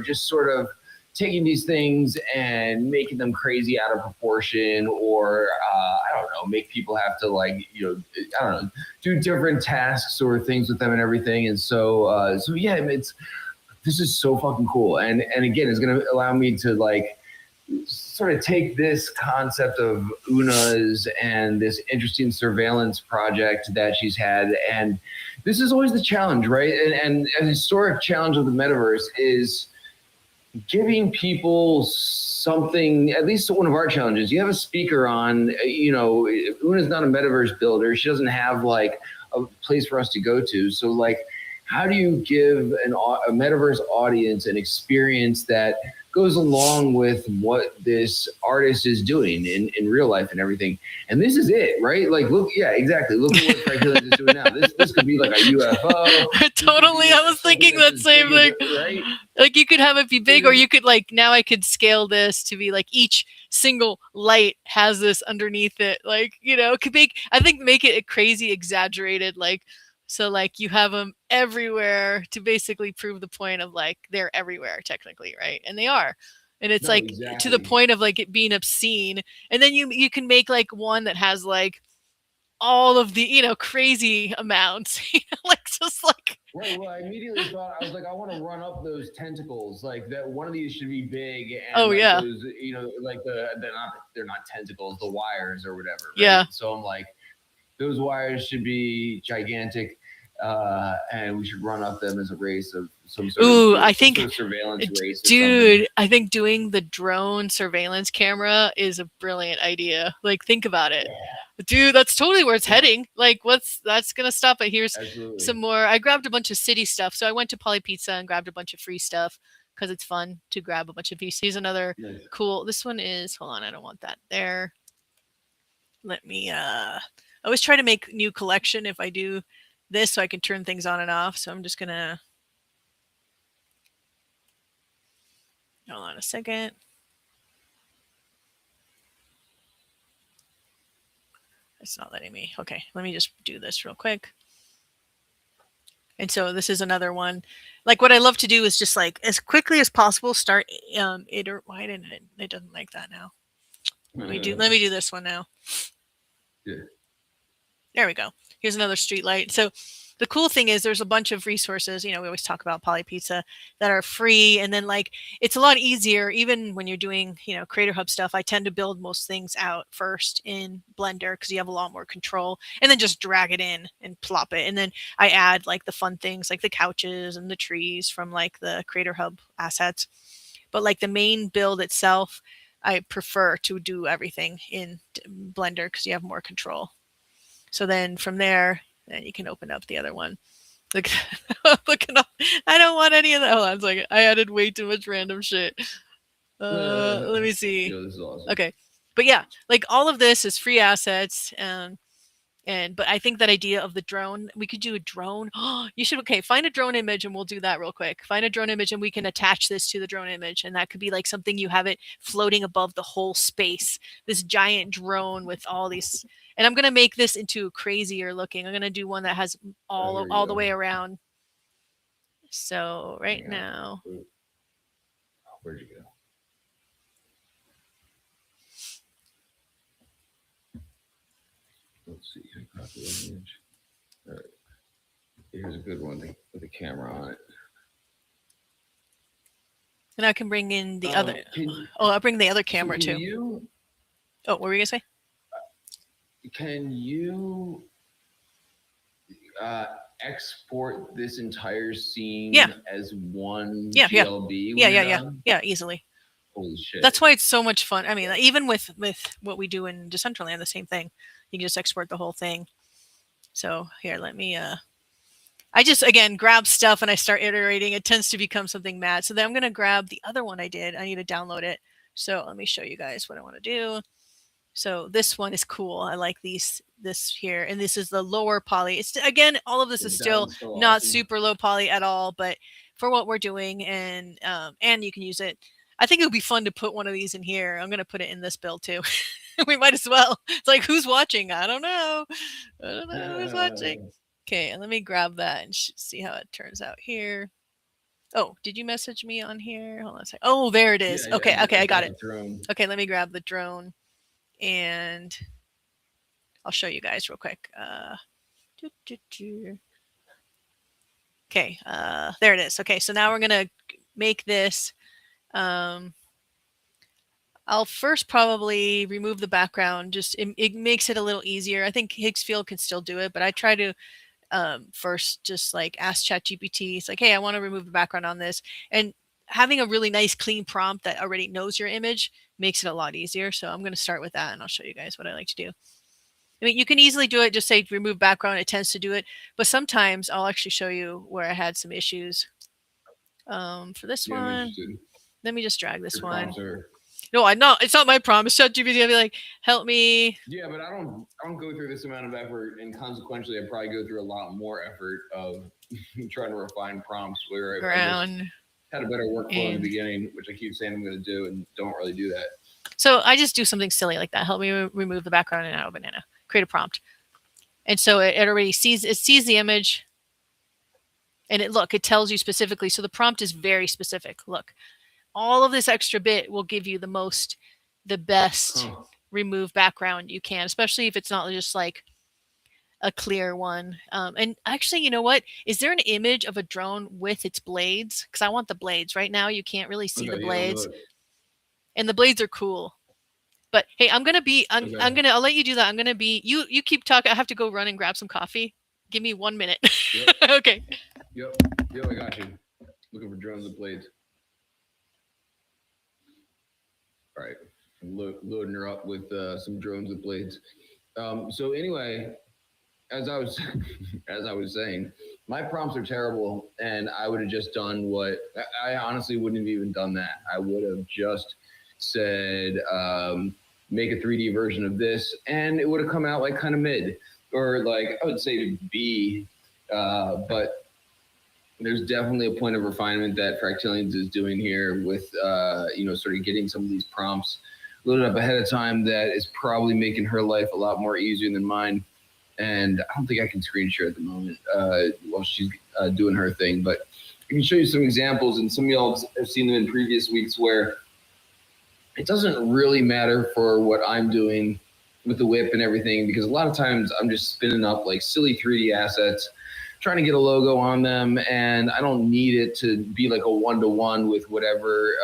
Speaker 3: just sort of taking these things and making them crazy out of proportion, or I don't know, make people have to like, I don't know, do different tasks or things with them and everything. And so yeah, this is so fucking cool. And again, it's going to allow me to like sort of take this concept of Una's and this interesting surveillance project that she's had. And this is always the challenge, right? And a historic challenge of the metaverse is giving people something. At least one of our challenges, you have a speaker on, Una's not a metaverse builder. She doesn't have like a place for us to go to. So like, how do you give a metaverse audience an experience that goes along with what this artist is doing in real life and everything? And this is it, right? Like, look, yeah, exactly. Look at what Fractilians is doing now. This could be like a UFO.
Speaker 1: Totally. I was thinking that same thing.
Speaker 3: Right?
Speaker 1: Like you could have it be big, or you could like, now I could scale this to be like each single light has this underneath it. Like, could make it a crazy exaggerated, like, so like you have them everywhere to basically prove the point of like they're everywhere technically, right? And they are. And it's to the point of like it being obscene. And then you can make like one that has like all of the, crazy amounts, like just like.
Speaker 3: Right. Well, I immediately thought, I was like, I want to run up those tentacles, like that one of these should be big. And those, like they're not tentacles, the wires or whatever. Right?
Speaker 1: Yeah.
Speaker 3: So I'm like, those wires should be gigantic, and we should run up them as a race of
Speaker 1: Ooh, I
Speaker 3: some
Speaker 1: think,
Speaker 3: sort of surveillance race or something.
Speaker 1: dude, I think doing the drone surveillance camera is a brilliant idea. Like, think about it. Dude, that's totally where it's
Speaker 3: Yeah.
Speaker 1: heading. Like, that's gonna stop it. Here's
Speaker 3: Absolutely.
Speaker 1: some more. I grabbed a bunch of city stuff. So I went to Poly Pizza and grabbed a bunch of free stuff because it's fun to grab a bunch of pieces. Here's another
Speaker 3: Nice.
Speaker 1: cool. This one is, hold on, I don't want that there. Let me I always try to make new collection if I do this so I can turn things on and off. So I'm just gonna hold on a second. It's not letting me. Okay, let me just do this real quick. And so this is another one. Like, what I love to do is just like as quickly as possible start it, or why didn't it doesn't like that now. Let me do this one now.
Speaker 3: Yeah.
Speaker 1: There we go. Here's another street light. So the cool thing is there's a bunch of resources, we always talk about Poly Pizza, that are free. And then like it's a lot easier, even when you're doing, Creator Hub stuff. I tend to build most things out first in Blender because you have a lot more control, and then just drag it in and plop it. And then I add like the fun things like the couches and the trees from like the Creator Hub assets. But like the main build itself, I prefer to do everything in Blender because you have more control. So then from there, then you can open up the other one. Look, looking up. I don't want any of that. Hold on a second. I added way too much random shit. Let me see.
Speaker 3: Yo, this is awesome.
Speaker 1: Okay, but yeah, like all of this is free assets, but I think that idea of the drone, we could do a drone. You should, okay, find a drone image and we'll do that real quick. Find a drone image and we can attach this to the drone image, and that could be like something you have it floating above the whole space. This giant drone with all these, and I'm gonna make this into crazier looking. I'm gonna do one that has all the way around. So right now,
Speaker 3: where'd you go? Let's see. Image. All right. Here's a good one with a camera on it.
Speaker 1: and I can bring in the other. I'll bring the other camera too. What were you gonna say?
Speaker 3: Can you export this entire scene as one GLB?
Speaker 1: Yeah, easily.
Speaker 3: Holy shit!
Speaker 1: That's why it's so much fun. I mean, even with what we do in Decentraland, the same thing. You can just export the whole thing. So here, let me. I just again grab stuff and I start iterating. It tends to become something mad. So then I'm gonna grab the other one I did. I need to download it. So let me show you guys what I want to do. So this one is cool. I like this here, and this is the lower poly. It's again, all of this is still not super low poly at all, but for what we're doing, and you can use it. I think it would be fun to put one of these in here. I'm gonna put it in this build too. We might as well. It's like, who's watching? I don't know who's watching. Okay, and let me grab that and see how it turns out here. Oh, did you message me on here? Hold on a second. Oh, there it is. Okay, I got it. Okay, let me grab the drone. And I'll show you guys real quick. Okay, there it is. Okay, so now we're gonna make this. I'll first probably remove the background. Just it makes it a little easier. I think Higgsfield can still do it, but I try to first just like ask ChatGPT. It's like, hey, I want to remove the background on this, and having a really nice clean prompt that already knows your image makes it a lot easier. So I'm going to start with that, and I'll show you guys what I like to do. I mean, you can easily do it. Just say remove background. It tends to do it. But sometimes I'll actually show you where I had some issues. For this one, let me just drag this one. No, I know it's not my prompt. ChatGPT. I'll be like, help me.
Speaker 3: Yeah, but I don't go through this amount of effort, and consequently, I probably go through a lot more effort of trying to refine prompts where I had a better workflow in the beginning, which I keep saying I'm going to do, and don't really do that.
Speaker 1: So I just do something silly like that. Help me remove the background in Auto Banana. Create a prompt, and so it already sees the image, and it tells you specifically. So the prompt is very specific. Look, all of this extra bit will give you the best remove background you can, especially if it's not just like a clear one. And actually, you know what? Is there an image of a drone with its blades? Because I want the blades. Right now, you can't really see the blades. And the blades are cool. But hey, I'm gonna be.
Speaker 3: Okay.
Speaker 1: I'm gonna. I'll let you do that. I'm gonna be. You keep talking. I have to go run and grab some coffee. Give me 1 minute.
Speaker 3: Yep.
Speaker 1: Okay.
Speaker 3: Yep. Yep. I got you. Looking for drones and blades. All right. I'm loading her up with some drones with blades. So anyway, as I was as I was saying, my prompts are terrible, and I would have just done what I honestly wouldn't have even done that. I would have just said, make a 3D version of this, and it would have come out like kind of mid, or like I would say B, but there's definitely a point of refinement that Fractilians is doing here with sort of getting some of these prompts loaded up ahead of time that is probably making her life a lot more easier than mine. And I don't think I can screen share at the moment while she's doing her thing, but I can show you some examples, and some of y'all have seen them in previous weeks where it doesn't really matter for what I'm doing with the whip and everything, because a lot of times I'm just spinning up like silly 3D assets, trying to get a logo on them, and I don't need it to be like a one-to-one with whatever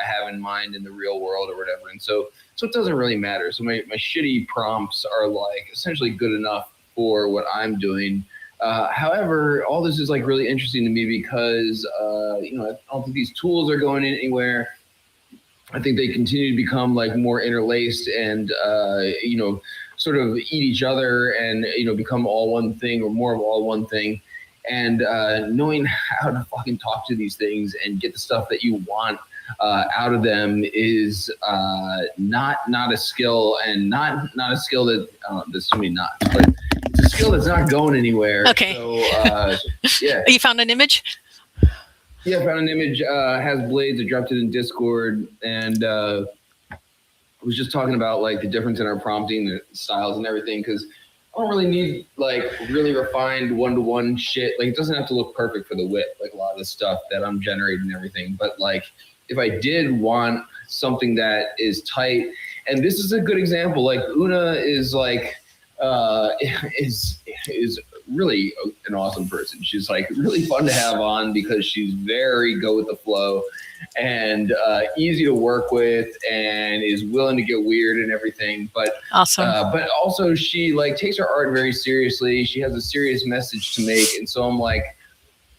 Speaker 3: I have in mind in the real world or whatever. And so it doesn't really matter. So my shitty prompts are like essentially good enough for what I'm doing. However, all this is like really interesting to me because I don't think these tools are going anywhere. I think they continue to become like more interlaced and sort of eat each other and become all one thing or more of all one thing. And knowing how to fucking talk to these things and get the stuff that you want out of them is not a skill, and not a skill that that's to me not, but it's a skill that's not going anywhere.
Speaker 1: Okay.
Speaker 3: So yeah.
Speaker 1: You found an image?
Speaker 3: Yeah, I found an image. Has blades. I dropped it in Discord, and I was just talking about like the difference in our prompting, the styles, and everything. Because I don't really need like really refined one-to-one shit. Like it doesn't have to look perfect for the whip, like a lot of the stuff that I'm generating and everything. But like if I did want something that is tight, and this is a good example. Like Una is like is really an awesome person. She's like really fun to have on because she's very go with the flow and easy to work with and is willing to get weird and everything. But
Speaker 1: awesome.
Speaker 3: But also she like takes her art very seriously. She has a serious message to make, and so I'm like,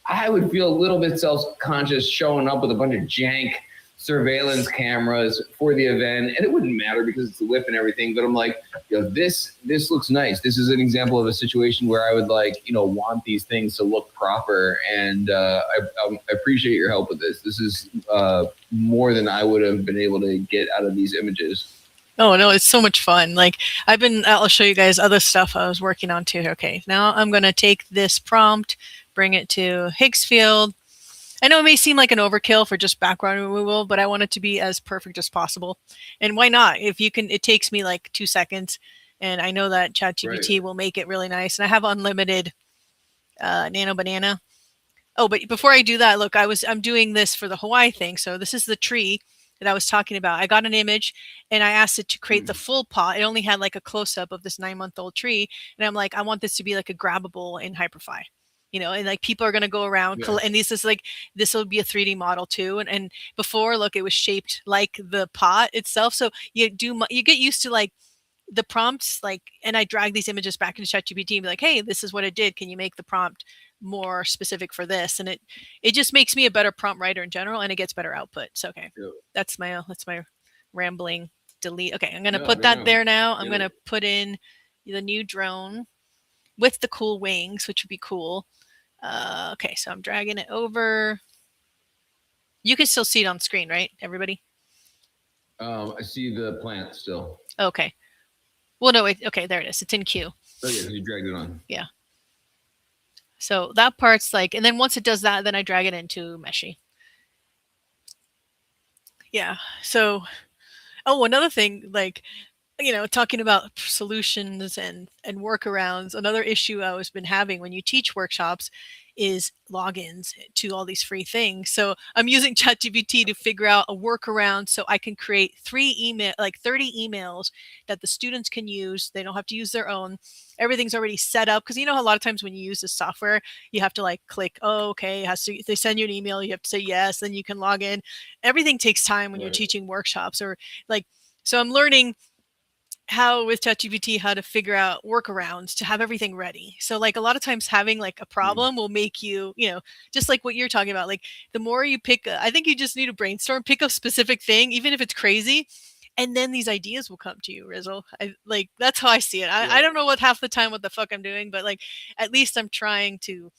Speaker 3: I would feel a little bit self-conscious showing up with a bunch of jank surveillance cameras for the event, and it wouldn't matter because it's the whip and everything, but I'm like, this looks nice. This is an example of a situation where I would like want these things to look proper, and I appreciate your help with this. This is more than I would have been able to get out of these images.
Speaker 1: Oh no, it's so much fun. Like I'll show you guys other stuff I was working on too. Okay, now I'm gonna take this prompt, bring it to Higgsfield. I know it may seem like an overkill for just background removal, but I want it to be as perfect as possible. And why not? If you can, it takes me like 2 seconds, and I know that ChatGPT will make it really nice. And I have unlimited Nano Banana. Oh, but before I do that, look, I'm doing this for the Hawaii thing. So this is the tree that I was talking about. I got an image and I asked it to create the full pot. It only had like a close-up of this 9-month-old tree. And I'm like, I want this to be like a grabbable in Hyperfy. And like people are going to go around and this will be a 3D model too. And before, look, it was shaped like the pot itself. So you get used to like the prompts, like, and I drag these images back into ChatGPT and be like, hey, this is what it did. Can you make the prompt more specific for this? And it just makes me a better prompt writer in general, and it gets better output. So, okay, that's my rambling delete. Okay. I'm going to put that there now. I'm going to put in the new drone with the cool wings, which would be cool. Okay, so I'm dragging it over. You can still see it on screen, right, everybody?
Speaker 3: I see the plant still.
Speaker 1: Okay. Well, no, okay, there it is. It's in queue.
Speaker 3: Oh, yeah, you dragged it on.
Speaker 1: Yeah. So that part's like, and then once it does that, then I drag it into Meshy. Yeah, so, another thing, like, talking about solutions and workarounds, another issue I was been having when you teach workshops is logins to all these free things. So I'm using ChatGPT to figure out a workaround so I can create 30 emails that the students can use. They don't have to use their own. Everything's already set up, because a lot of times when you use this software, you have to like click, oh, okay, they send you an email, you have to say yes, then you can log in. Everything takes time when you're teaching workshops, or like, so I'm learning how with ChatGPT how to figure out workarounds to have everything ready. So like a lot of times having like a problem will make you, just like what you're talking about. Like the more you pick, I think you just need to brainstorm, pick a specific thing, even if it's crazy, and then these ideas will come to you, Rizzle. I like that's how I see it. I
Speaker 3: Yeah.
Speaker 1: don't know what half the time what the fuck I'm doing, but like at least I'm trying to,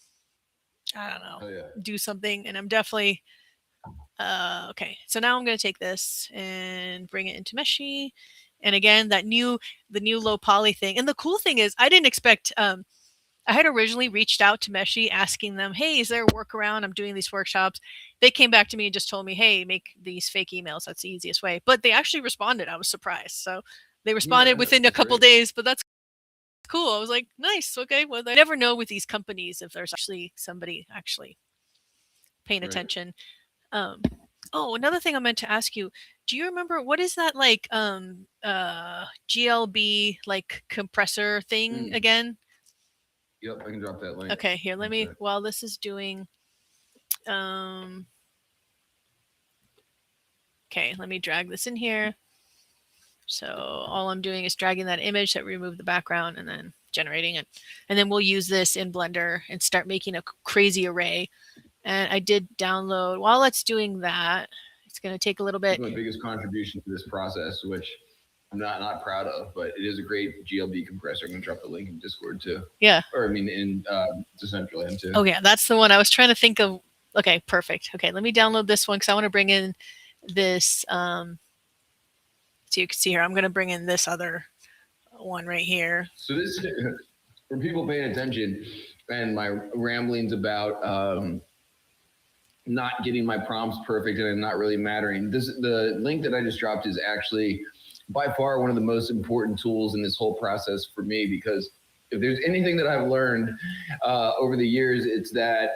Speaker 1: I don't know,
Speaker 3: Oh yeah.
Speaker 1: do something, and I'm definitely okay. So now I'm going to take this and bring it into Meshy. And again, the new low poly thing. And the cool thing is, I didn't expect. I had originally reached out to Meshy asking them, "Hey, is there a workaround? I'm doing these workshops." They came back to me and just told me, "Hey, make these fake emails. That's the easiest way." But they actually responded. I was surprised. So they
Speaker 3: Yeah,
Speaker 1: responded within a
Speaker 3: that's
Speaker 1: couple
Speaker 3: great.
Speaker 1: days. But that's cool. I was like, "Nice. Okay." Well, I never know with these companies if there's actually somebody actually paying
Speaker 3: Right.
Speaker 1: attention. Um, oh, another thing I meant to ask you. Do you remember what is that like GLB like compressor thing
Speaker 3: Mm.
Speaker 1: again?
Speaker 3: Yep, I can drop that link.
Speaker 1: Okay, here, let
Speaker 3: One
Speaker 1: me
Speaker 3: sec.
Speaker 1: while this is doing um okay, let me drag this in here. So all I'm doing is dragging that image that removed the background and then generating it. And then we'll use this in Blender and start making a crazy array. And I did download while it's doing that. It's going to take a little
Speaker 3: It's
Speaker 1: bit.
Speaker 3: my biggest contribution to this process, which I'm not proud of, but it is a great GLB compressor. I'm gonna drop the link in Discord too,
Speaker 1: Yeah.
Speaker 3: or I mean in Decentraland too.
Speaker 1: Oh yeah, that's the one I was trying to think of. Okay, perfect. Okay, let me download this one because I want to bring in this. So you can see here, I'm going to bring in this other one right here.
Speaker 3: So this for people paying attention and my ramblings about not getting my prompts perfect and it not really mattering. The link that I just dropped is actually by far one of the most important tools in this whole process for me, because if there's anything that I've learned over the years, it's that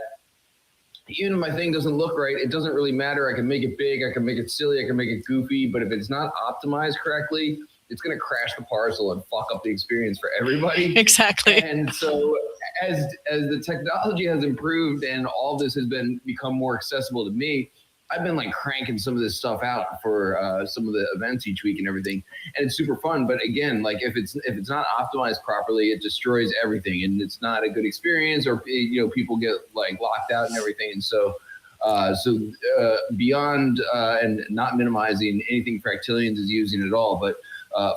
Speaker 3: even if my thing doesn't look right, it doesn't really matter. I can make it big, I can make it silly, I can make it goofy, but if it's not optimized correctly, it's going to crash the parcel and fuck up the experience for everybody.
Speaker 1: Exactly.
Speaker 3: And so as the technology has improved and all this has become more accessible to me, I've been like cranking some of this stuff out for some of the events each week and everything, and it's super fun. But again, like if it's not optimized properly, it destroys everything, and it's not a good experience, or people get like locked out and everything. And so beyond and not minimizing anything Fractillions is using at all, but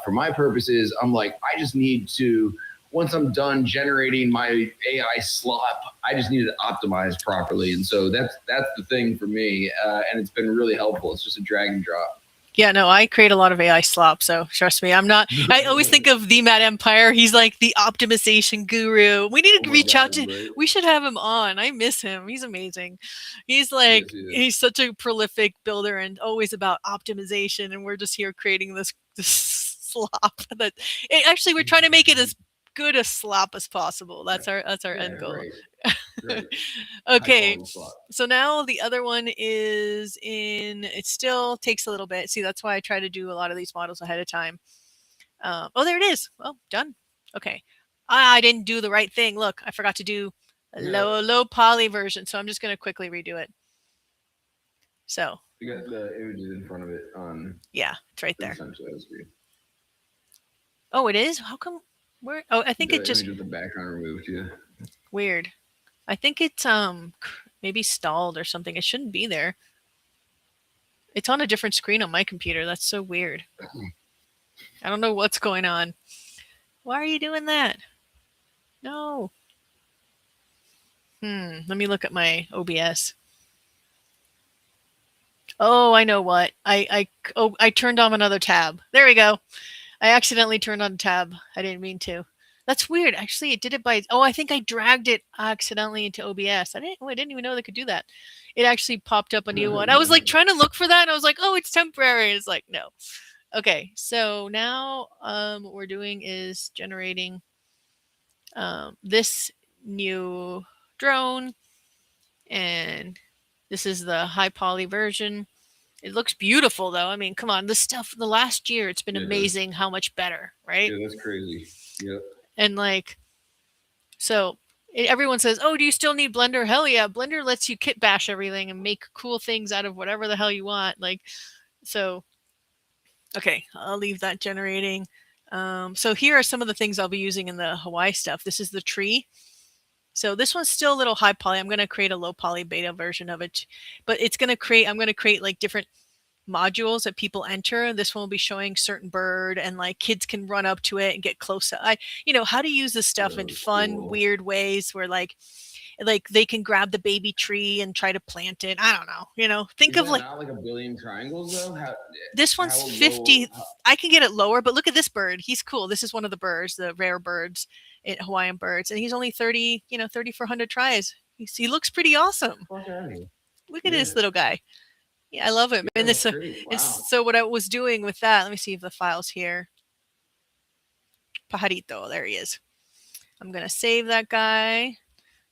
Speaker 3: for my purposes, I'm like, I just need to, once I'm done generating my AI slop, I just need it optimized properly. And so that's the thing for me. And it's been really helpful. It's just a drag and drop.
Speaker 1: Yeah, no, I create a lot of AI slop, so trust me, I'm not. I always think of the Mad Empire. He's like the optimization guru. We need to reach out to.
Speaker 3: Right?
Speaker 1: We should have him on. I miss him. He's amazing. He's like
Speaker 3: Yes,
Speaker 1: he's such a prolific builder and always about optimization. And we're just here creating this slop. That actually we're trying to make it as good a slop as possible. That's our end goal.
Speaker 3: Right.
Speaker 1: Okay, so now the other one is in. It still takes a little bit. See, that's why I try to do a lot of these models ahead of time. Oh, there it is. Well, done. Okay, I didn't do the right thing. Look, I forgot to do a low poly version, so I'm just going to quickly redo it. So
Speaker 3: you got the images in front of it on.
Speaker 1: Yeah, it's right there.
Speaker 3: Essentially,
Speaker 1: oh, it is. How come? Where? Oh, I think
Speaker 3: the
Speaker 1: it just
Speaker 3: image with the background removed. Yeah.
Speaker 1: Weird. I think it's maybe stalled or something. It shouldn't be there. It's on a different screen on my computer. That's so weird. I don't know what's going on. Why are you doing that? No. Let me look at my OBS. Oh, I know what. I turned on another tab. There we go. I accidentally turned on a tab. I didn't mean to. That's weird. Actually, it did it by. Oh, I think I dragged it accidentally into OBS. I didn't even know they could do that. It actually popped up a new one. I was like trying to look for that, and I was like, oh, it's temporary. And it's like, no. Okay, so now what we're doing is generating this new drone, and this is the high poly version. It looks beautiful, though. I mean, come on, this stuff. The last year, it's been amazing how much better, right?
Speaker 3: Yeah, that's crazy. Yep.
Speaker 1: And like, so everyone says, "Oh, do you still need Blender?" Hell yeah, Blender lets you kit bash everything and make cool things out of whatever the hell you want. Like, so. Okay, I'll leave that generating. So here are some of the things I'll be using in the Hawaii stuff. This is the tree. So this one's still a little high poly. I'm going to create a low poly beta version of it, but it's going to create, I'm going to create like different modules that people enter. This one will be showing certain bird and like kids can run up to it and get close. How to use this stuff in fun,
Speaker 3: Cool.
Speaker 1: weird ways where like they can grab the baby tree and try to plant it. I don't know. Think
Speaker 3: Is
Speaker 1: of
Speaker 3: that
Speaker 1: like
Speaker 3: not like a billion triangles though?
Speaker 1: this one's
Speaker 3: How
Speaker 1: 50.
Speaker 3: low?
Speaker 1: I can get it lower, but look at this bird. He's cool. This is one of the birds, the rare birds, Hawaiian birds, and he's only 30, 3,400 tries. He looks pretty awesome.
Speaker 3: Fuck out of here.
Speaker 1: Look at
Speaker 3: Yeah.
Speaker 1: this little guy. Yeah, I love him.
Speaker 3: Yeah,
Speaker 1: And
Speaker 3: that's
Speaker 1: this,
Speaker 3: great.
Speaker 1: and
Speaker 3: Wow.
Speaker 1: so what I was doing with that, let me see if the file's here. Pajarito, there he is. I'm going to save that guy,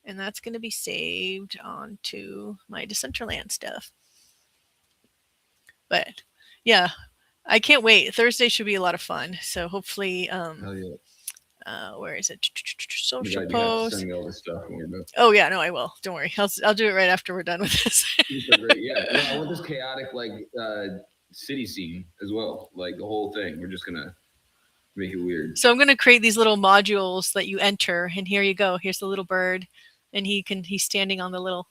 Speaker 1: and that's going to be saved onto my Decentraland stuff. But yeah, I can't wait. Thursday should be a lot of fun. So hopefully,
Speaker 3: Hell yeah.
Speaker 1: where is it?
Speaker 3: You
Speaker 1: Social
Speaker 3: have to
Speaker 1: post.
Speaker 3: send me all this stuff when we're done.
Speaker 1: Oh yeah, no, I will. Don't worry. I'll do it right after we're done with this.
Speaker 3: These are great. Yeah. No, I want this chaotic city scene as well. Like the whole thing. We're just gonna make it weird.
Speaker 1: So I'm going to create these little modules that you enter, and here you go. Here's the little bird, and he's standing on the little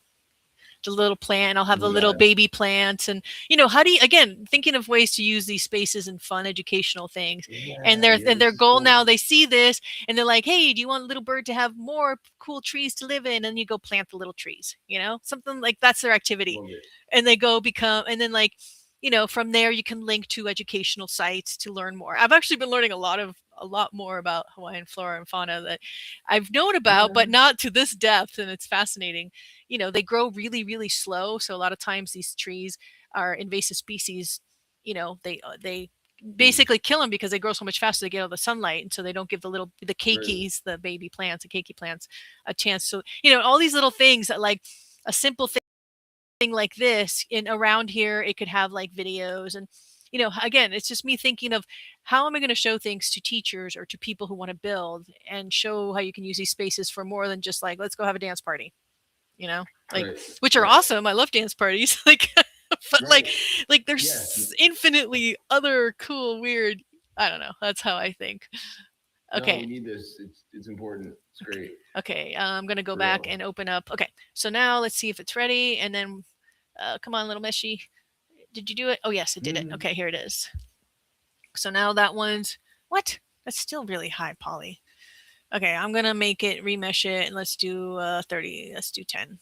Speaker 1: plant. I'll have the little baby plants, and how do you, again, thinking of ways to use these spaces in fun educational things.
Speaker 3: Yeah,
Speaker 1: And their goal now, they see this and they're like, hey, do you want little bird to have more cool trees to live in? And you go plant the little trees, something like that's their activity. And they go and then like, from there you can link to educational sites to learn more. I've actually been learning a lot more about Hawaiian flora and fauna that I've known about, but not to this depth. And it's fascinating. They grow really, really slow. So a lot of times these trees are invasive species. They basically kill them because they grow so much faster. They get all the sunlight, and so they don't give the keikis, the baby plants, the keiki plants, a chance. So all these little things that like a simple thing like this in around here, it could have like videos and again, it's just me thinking of how am I going to show things to teachers or to people who want to build and show how you can use these spaces for more than just like let's go have a dance party, which are awesome. I love dance parties, but like there's infinitely other cool, weird. I don't know. That's how I think. Okay.
Speaker 3: No, we need this. It's important. It's great.
Speaker 1: Okay. I'm gonna go back and open up. Okay. So now let's see if it's ready, and then come on, little Meshy. Did you do it? Oh yes, it did it. Okay, here it is. So now that one's what? That's still really high poly. Okay, I'm gonna make it remesh it, and let's do 30. Let's do 10.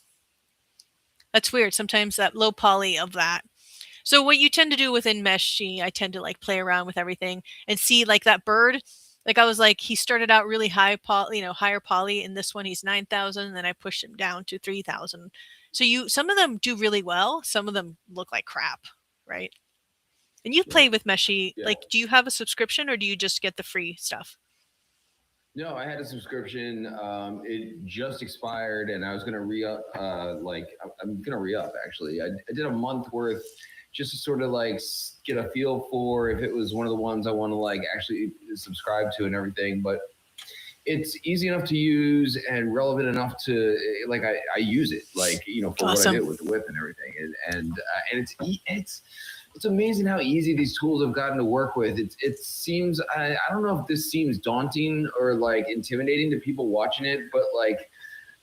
Speaker 1: That's weird. Sometimes that low poly of that. So what you tend to do within Meshy, I tend to like play around with everything and see like that bird. Like I was like, he started out really high poly, higher poly. In this one, he's 9,000. And then I pushed him down to 3,000. So some of them do really well. Some of them look like crap, right? And you play with Meshy. Yeah. Like, do you have a subscription or do you just get the free stuff?
Speaker 3: No, I had a subscription. It just expired, and I was gonna re-up. I'm gonna re-up. Actually, I did a month worth just to sort of like get a feel for if it was one of the ones I want to like actually subscribe to and everything. But it's easy enough to use and relevant enough to like I use it like for awesome. What I did with the whip and everything, and it's amazing how easy these tools have gotten to work with. It seems I don't know if this seems daunting or like intimidating to people watching it, but like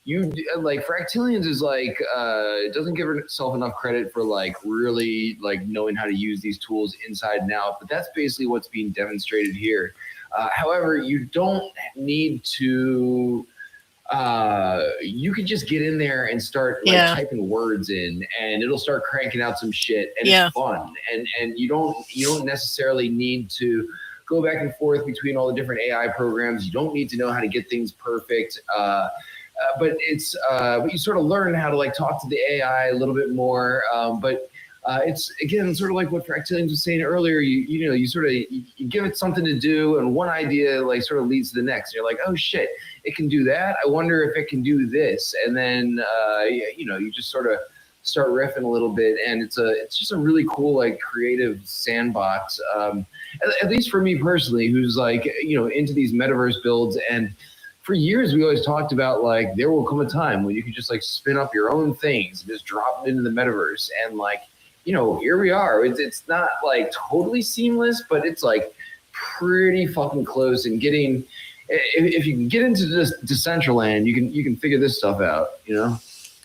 Speaker 3: Fractillions is like it doesn't give itself enough credit for like really like knowing how to use these tools inside and out. But that's basically what's being demonstrated here. However, you don't need to. You could just get in there and start like typing words in, and it'll start cranking out some shit, and it's fun. And you don't necessarily need to go back and forth between all the different AI programs. You don't need to know how to get things perfect. But you sort of learn how to like talk to the AI a little bit more. But it's again sort of like what Fractillions was saying earlier. You sort of you give it something to do, and one idea like sort of leads to the next. You're like, oh shit, it can do that. I wonder if it can do this, and then you just sort of start riffing a little bit, and it's just a really cool like creative sandbox. At least for me personally, who's like into these metaverse builds. And for years, we always talked about like there will come a time when you can just like spin up your own things and just drop it into the metaverse. And like, here we are. It's not like totally seamless, but it's like pretty fucking close. And getting, if you can get into this Decentraland, you can figure this stuff out. You know.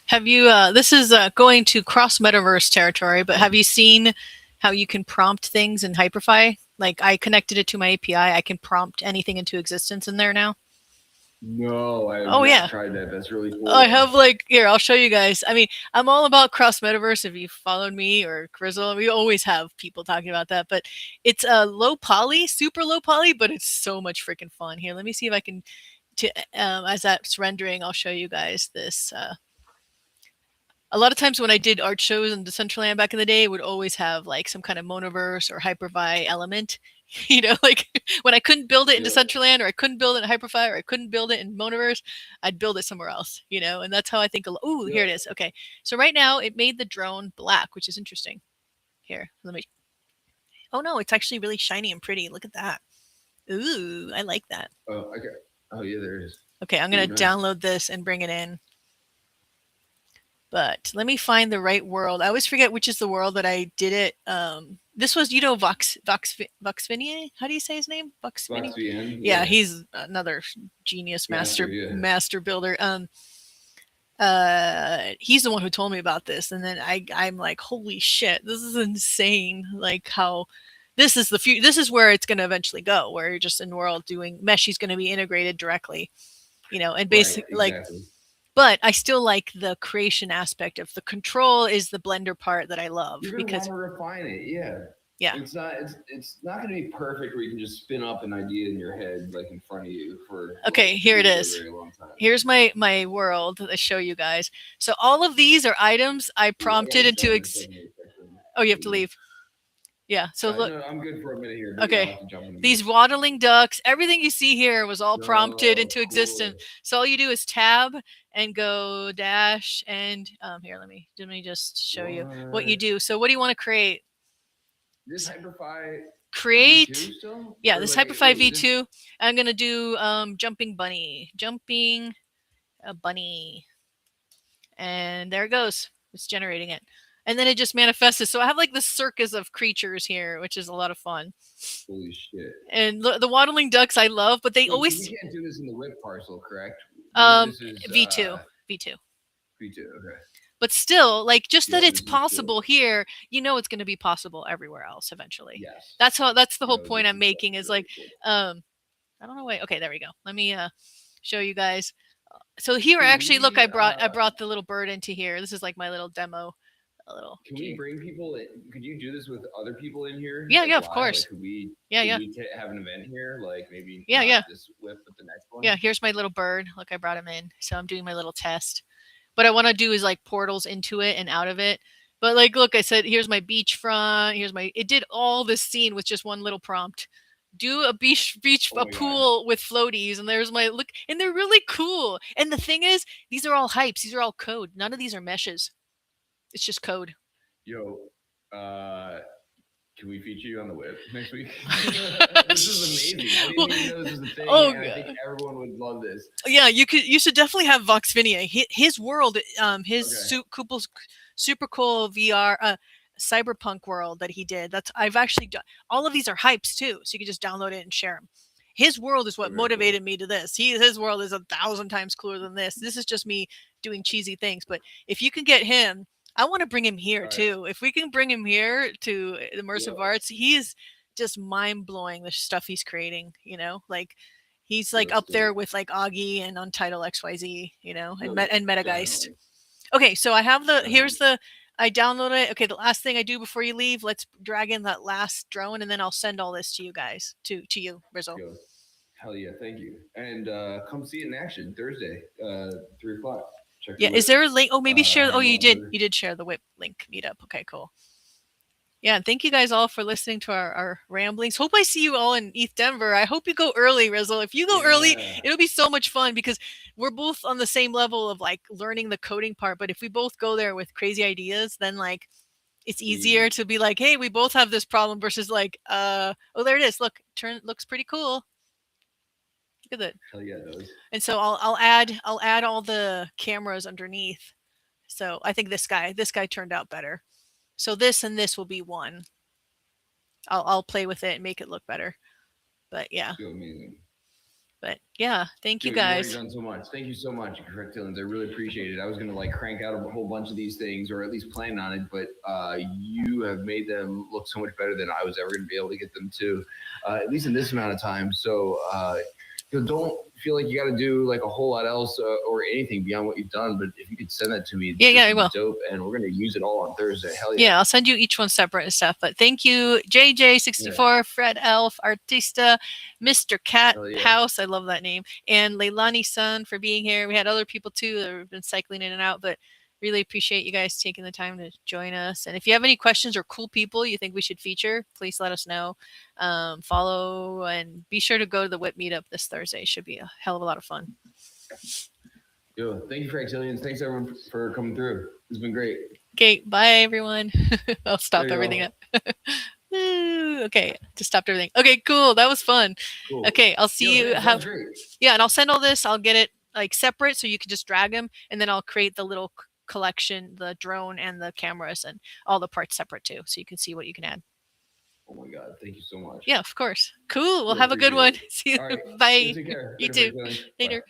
Speaker 1: Have you? This is going to cross metaverse territory, but have you seen how you can prompt things in Hyperfy? Like I connected it to my API. I can prompt anything into existence in there now.
Speaker 3: No, I have
Speaker 1: Oh
Speaker 3: not
Speaker 1: yeah,
Speaker 3: tried that. That's really cool.
Speaker 1: I have like here. I'll show you guys. I mean, I'm all about cross metaverse. If you followed me or Grizzle, we always have people talking about that. But it's low poly, super low poly, but it's so much freaking fun. Here, let me see if I can. To as that's rendering, I'll show you guys this. A lot of times when I did art shows in Decentraland back in the day, it would always have like some kind of monoverse or hypervi element. You know, like when I couldn't build it in Decentraland, or I couldn't build it in Hyperfi, or I couldn't build it in Monoverse, I'd build it somewhere else, you know, and that's how I think. Oh, here it is. Okay. So right now it made the drone black, which is interesting. Here, let me. Oh no, it's actually really shiny and pretty. Look at that. Ooh, I like that.
Speaker 3: Oh, okay. Oh yeah, there it is.
Speaker 1: Okay, I'm going to download this and bring it in. But let me find the right world. I always forget which is the world that I did it. This was, Voxvinier. How do you say his name? Voxvinier. Yeah, he's another genius master builder. He's the one who told me about this, and then I'm like, holy shit, this is insane. Like how this is this is where it's going to eventually go, where you're just in world doing mesh. He's going to be integrated directly, you know, and basically exactly. But I still like the creation aspect of the control is the Blender part that I love.
Speaker 3: You're gonna want to refine it, yeah. It's not going to be perfect where you can just spin up an idea in your head like in front of you for.
Speaker 1: Okay, here it is. Here's my world that I show you guys. So all of these are items I prompted into. Oh, you have to leave. Yeah. So look,
Speaker 3: no, I'm good for a minute here.
Speaker 1: Okay. These waddling ducks, everything you see here was all prompted into existence. So all you do is tab and go dash and here. Let me just show you what you do. So what do you want to create?
Speaker 3: This Hyperfi
Speaker 1: create
Speaker 3: V2 still?
Speaker 1: Yeah, this Hyperfi V2. I'm gonna do jumping bunny, and there it goes. It's generating it. And then it just manifests. So I have like this circus of creatures here, which is a lot of fun.
Speaker 3: Holy shit.
Speaker 1: And the waddling ducks I love, but they always.
Speaker 3: You can't do this in the whip parcel, correct?
Speaker 1: This is, V2.
Speaker 3: V2, okay.
Speaker 1: But still, like just that it's possible here, you know it's going to be possible everywhere else eventually.
Speaker 3: Yes.
Speaker 1: That's the whole point I'm making is like, I don't know. Wait, okay, there we go. Let me show you guys. So here, actually, look, I brought the little bird into here. This is like my little demo.
Speaker 3: Can we bring people in? Could you do this with other people in here?
Speaker 1: Yeah, of course.
Speaker 3: Like, could we have an event here? Like maybe this whip, but the next one?
Speaker 1: Yeah, here's my little bird. Look, I brought him in. So I'm doing my little test. What I want to do is like portals into it and out of it. But like, look, I said, here's my beachfront. It did all this scene with just one little prompt. Do a beach pool with floaties, and there's my look, and they're really cool. And the thing is, these are all hypes. These are all code. None of these are meshes. It's just code.
Speaker 3: Yo, can we feature you on the whip next week? This is amazing. I didn't even know this was a thing. And I think everyone would love this.
Speaker 1: Yeah, you should definitely have Voxvinia. His world, super cool VR cyberpunk world that he did. I've actually done. All of these are hypes too, so you can just download it and share them. His world is what motivated me to this. His world is 1,000 times cooler than this. This is just me doing cheesy things. But if you can get him, I want to bring him here too. If we can bring him here to Immersive Arts, he is just mind blowing the stuff he's creating. You know, like he's like up there with like Augie and Untitled XYZ. You know, and Metageist. Okay, so I have I download it. Okay, the last thing I do before you leave, let's drag in that last drone, and then I'll send all this to you guys, to you, Rizzo.
Speaker 3: Hell yeah, thank you. And come see it in action Thursday, 3:00.
Speaker 1: Is there a link? Oh, maybe share. Oh, you did share the whip link meetup. Okay, cool. Yeah, and thank you guys all for listening to our ramblings. Hope I see you all in ETH Denver. I hope you go early, Rizzo. If you go early, it'll be so much fun because we're both on the same level of like learning the coding part. But if we both go there with crazy ideas, then like it's easier to be like, hey, we both have this problem versus like, oh, there it is. Look, looks pretty cool. Look at that.
Speaker 3: Hell yeah, it does.
Speaker 1: And so I'll add all the cameras underneath. So I think this guy turned out better. So this and this will be one. I'll play with it and make it look better. But yeah,
Speaker 3: So amazing.
Speaker 1: but yeah, thank you
Speaker 3: Dude, you've already
Speaker 1: guys.
Speaker 3: done so much. Thank you so much, Correctillans. I really appreciate it. I was gonna like crank out a whole bunch of these things, or at least plan on it, but you have made them look so much better than I was ever gonna be able to get them to, at least in this amount of time. So don't feel like you got to do like a whole lot else or anything beyond what you've done. But if you could send that to me,
Speaker 1: Yeah,
Speaker 3: this
Speaker 1: I
Speaker 3: would be
Speaker 1: will.
Speaker 3: dope, and we're gonna use it all on Thursday. Hell yeah!
Speaker 1: Yeah, I'll send you each one separate and stuff. But thank you,
Speaker 3: Yeah,
Speaker 1: JJ64, Fred Elf, Artista, Mr. Cat
Speaker 3: hell yeah!
Speaker 1: House, I love that name, and Leilani Sun for being here. We had other people too that have been cycling in and out, but really appreciate you guys taking the time to join us. And if you have any questions or cool people you think we should feature, please let us know. Follow and be sure to go to the WIP meetup this Thursday. Should be a hell of a lot of fun.
Speaker 3: Yo, thank you, Fractillions. Thanks everyone for coming through. It's been great.
Speaker 1: Okay, bye everyone. I'll stop
Speaker 3: There you
Speaker 1: everything
Speaker 3: go.
Speaker 1: up. Okay, just stopped everything. Okay, cool. That was fun.
Speaker 3: Cool.
Speaker 1: Okay, I'll see
Speaker 3: Yo,
Speaker 1: you.
Speaker 3: thanks. That was great.
Speaker 1: Yeah, and I'll send all this. I'll get it like separate so you can just drag them, and then I'll create the little collection, the drone and the cameras and all the parts separate too, so you can see what you can add.
Speaker 3: Oh my god, thank you so much.
Speaker 1: Yeah, of course. Cool. We'll
Speaker 3: Really
Speaker 1: have a good one.
Speaker 3: appreciate it.
Speaker 1: See you.
Speaker 3: All right.
Speaker 1: Bye.
Speaker 3: Take care.
Speaker 1: You
Speaker 3: Later,
Speaker 1: too.
Speaker 3: Fractillions. Bye.
Speaker 1: Later.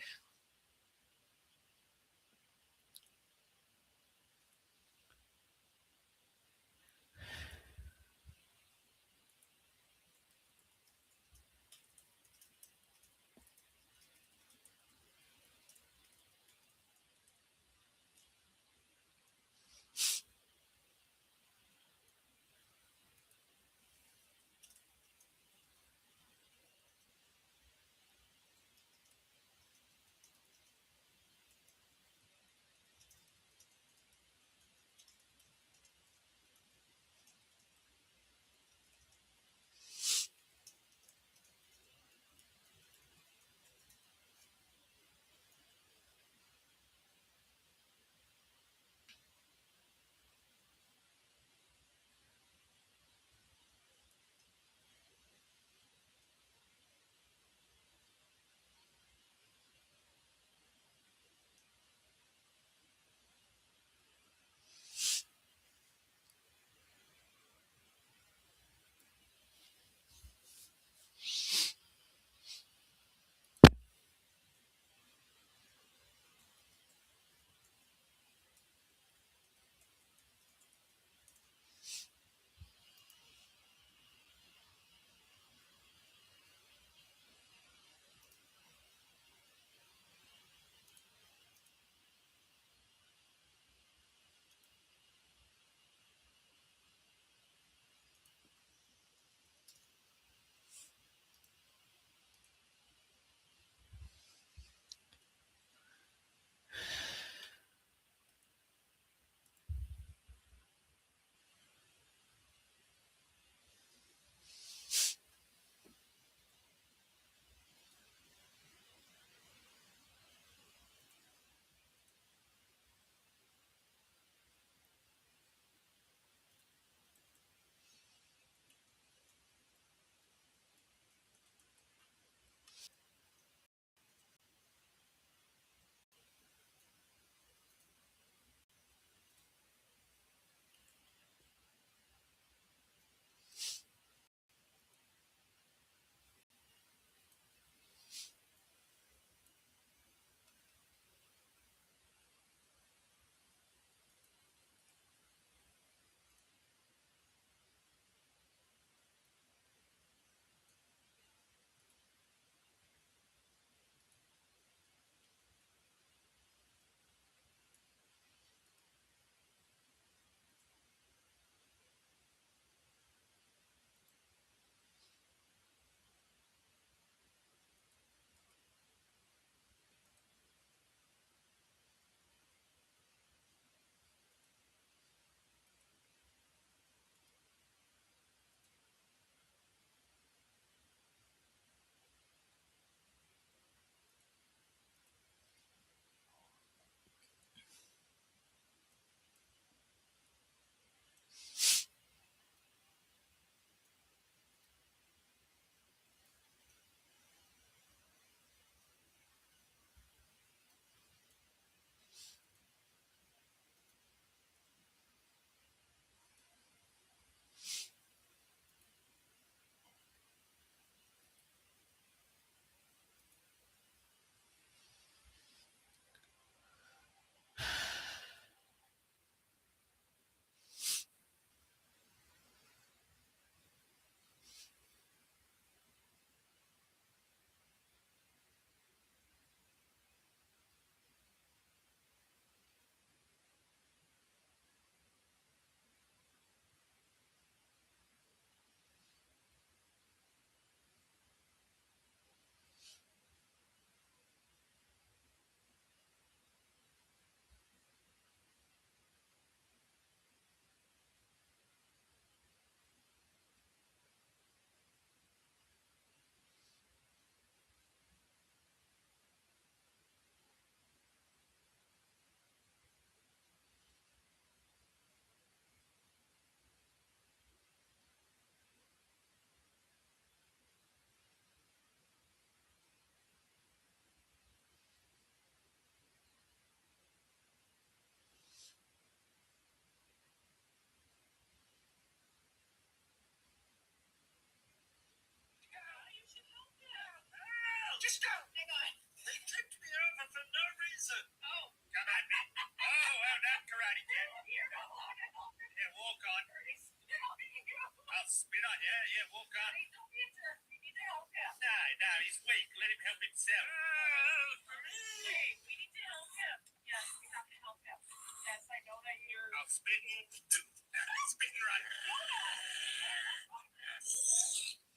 Speaker 2: up. Hey, don't be a jerk. We need to help him. No, he's weak. Let him help himself. Hey, we need to help him. Yes, we have to help him. Yes, I know that you're... I'll spit in two. Spitting right.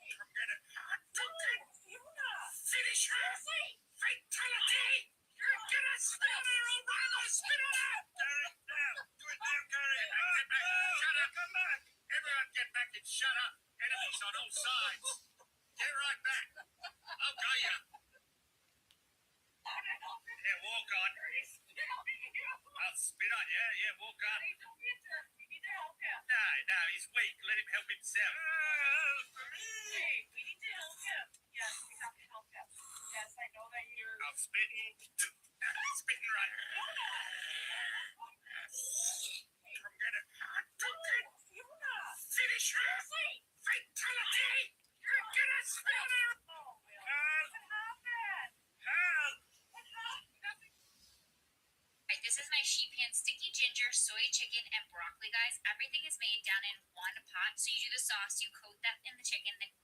Speaker 2: I'm gonna... Finish her! Fatality! You're gonna spit her over! I'm gonna spit her out! Gary, now! Do it now, Gary! Shut up! Come back! Everyone get back and shut up! Enemies on all sides! Get right back! I'll go ya! Yeah, walk on. I'll spit on you. Yeah, walk on. Hey, don't be a jerk. We need to help him. No, he's weak. Let him help himself. Hey, we need to help him. Yes, we have to help him. Yes, I know that you're... I'll spit in two. Spitting right. I'm gonna... Finish her! Fatality! You're gonna spit her! Oh, Will. What happened? Help!
Speaker 4: Right, this is my sheet pan sticky ginger, soy chicken, and broccoli, guys. Everything is made down in one pot. So you do the sauce, you coat that in the chicken, then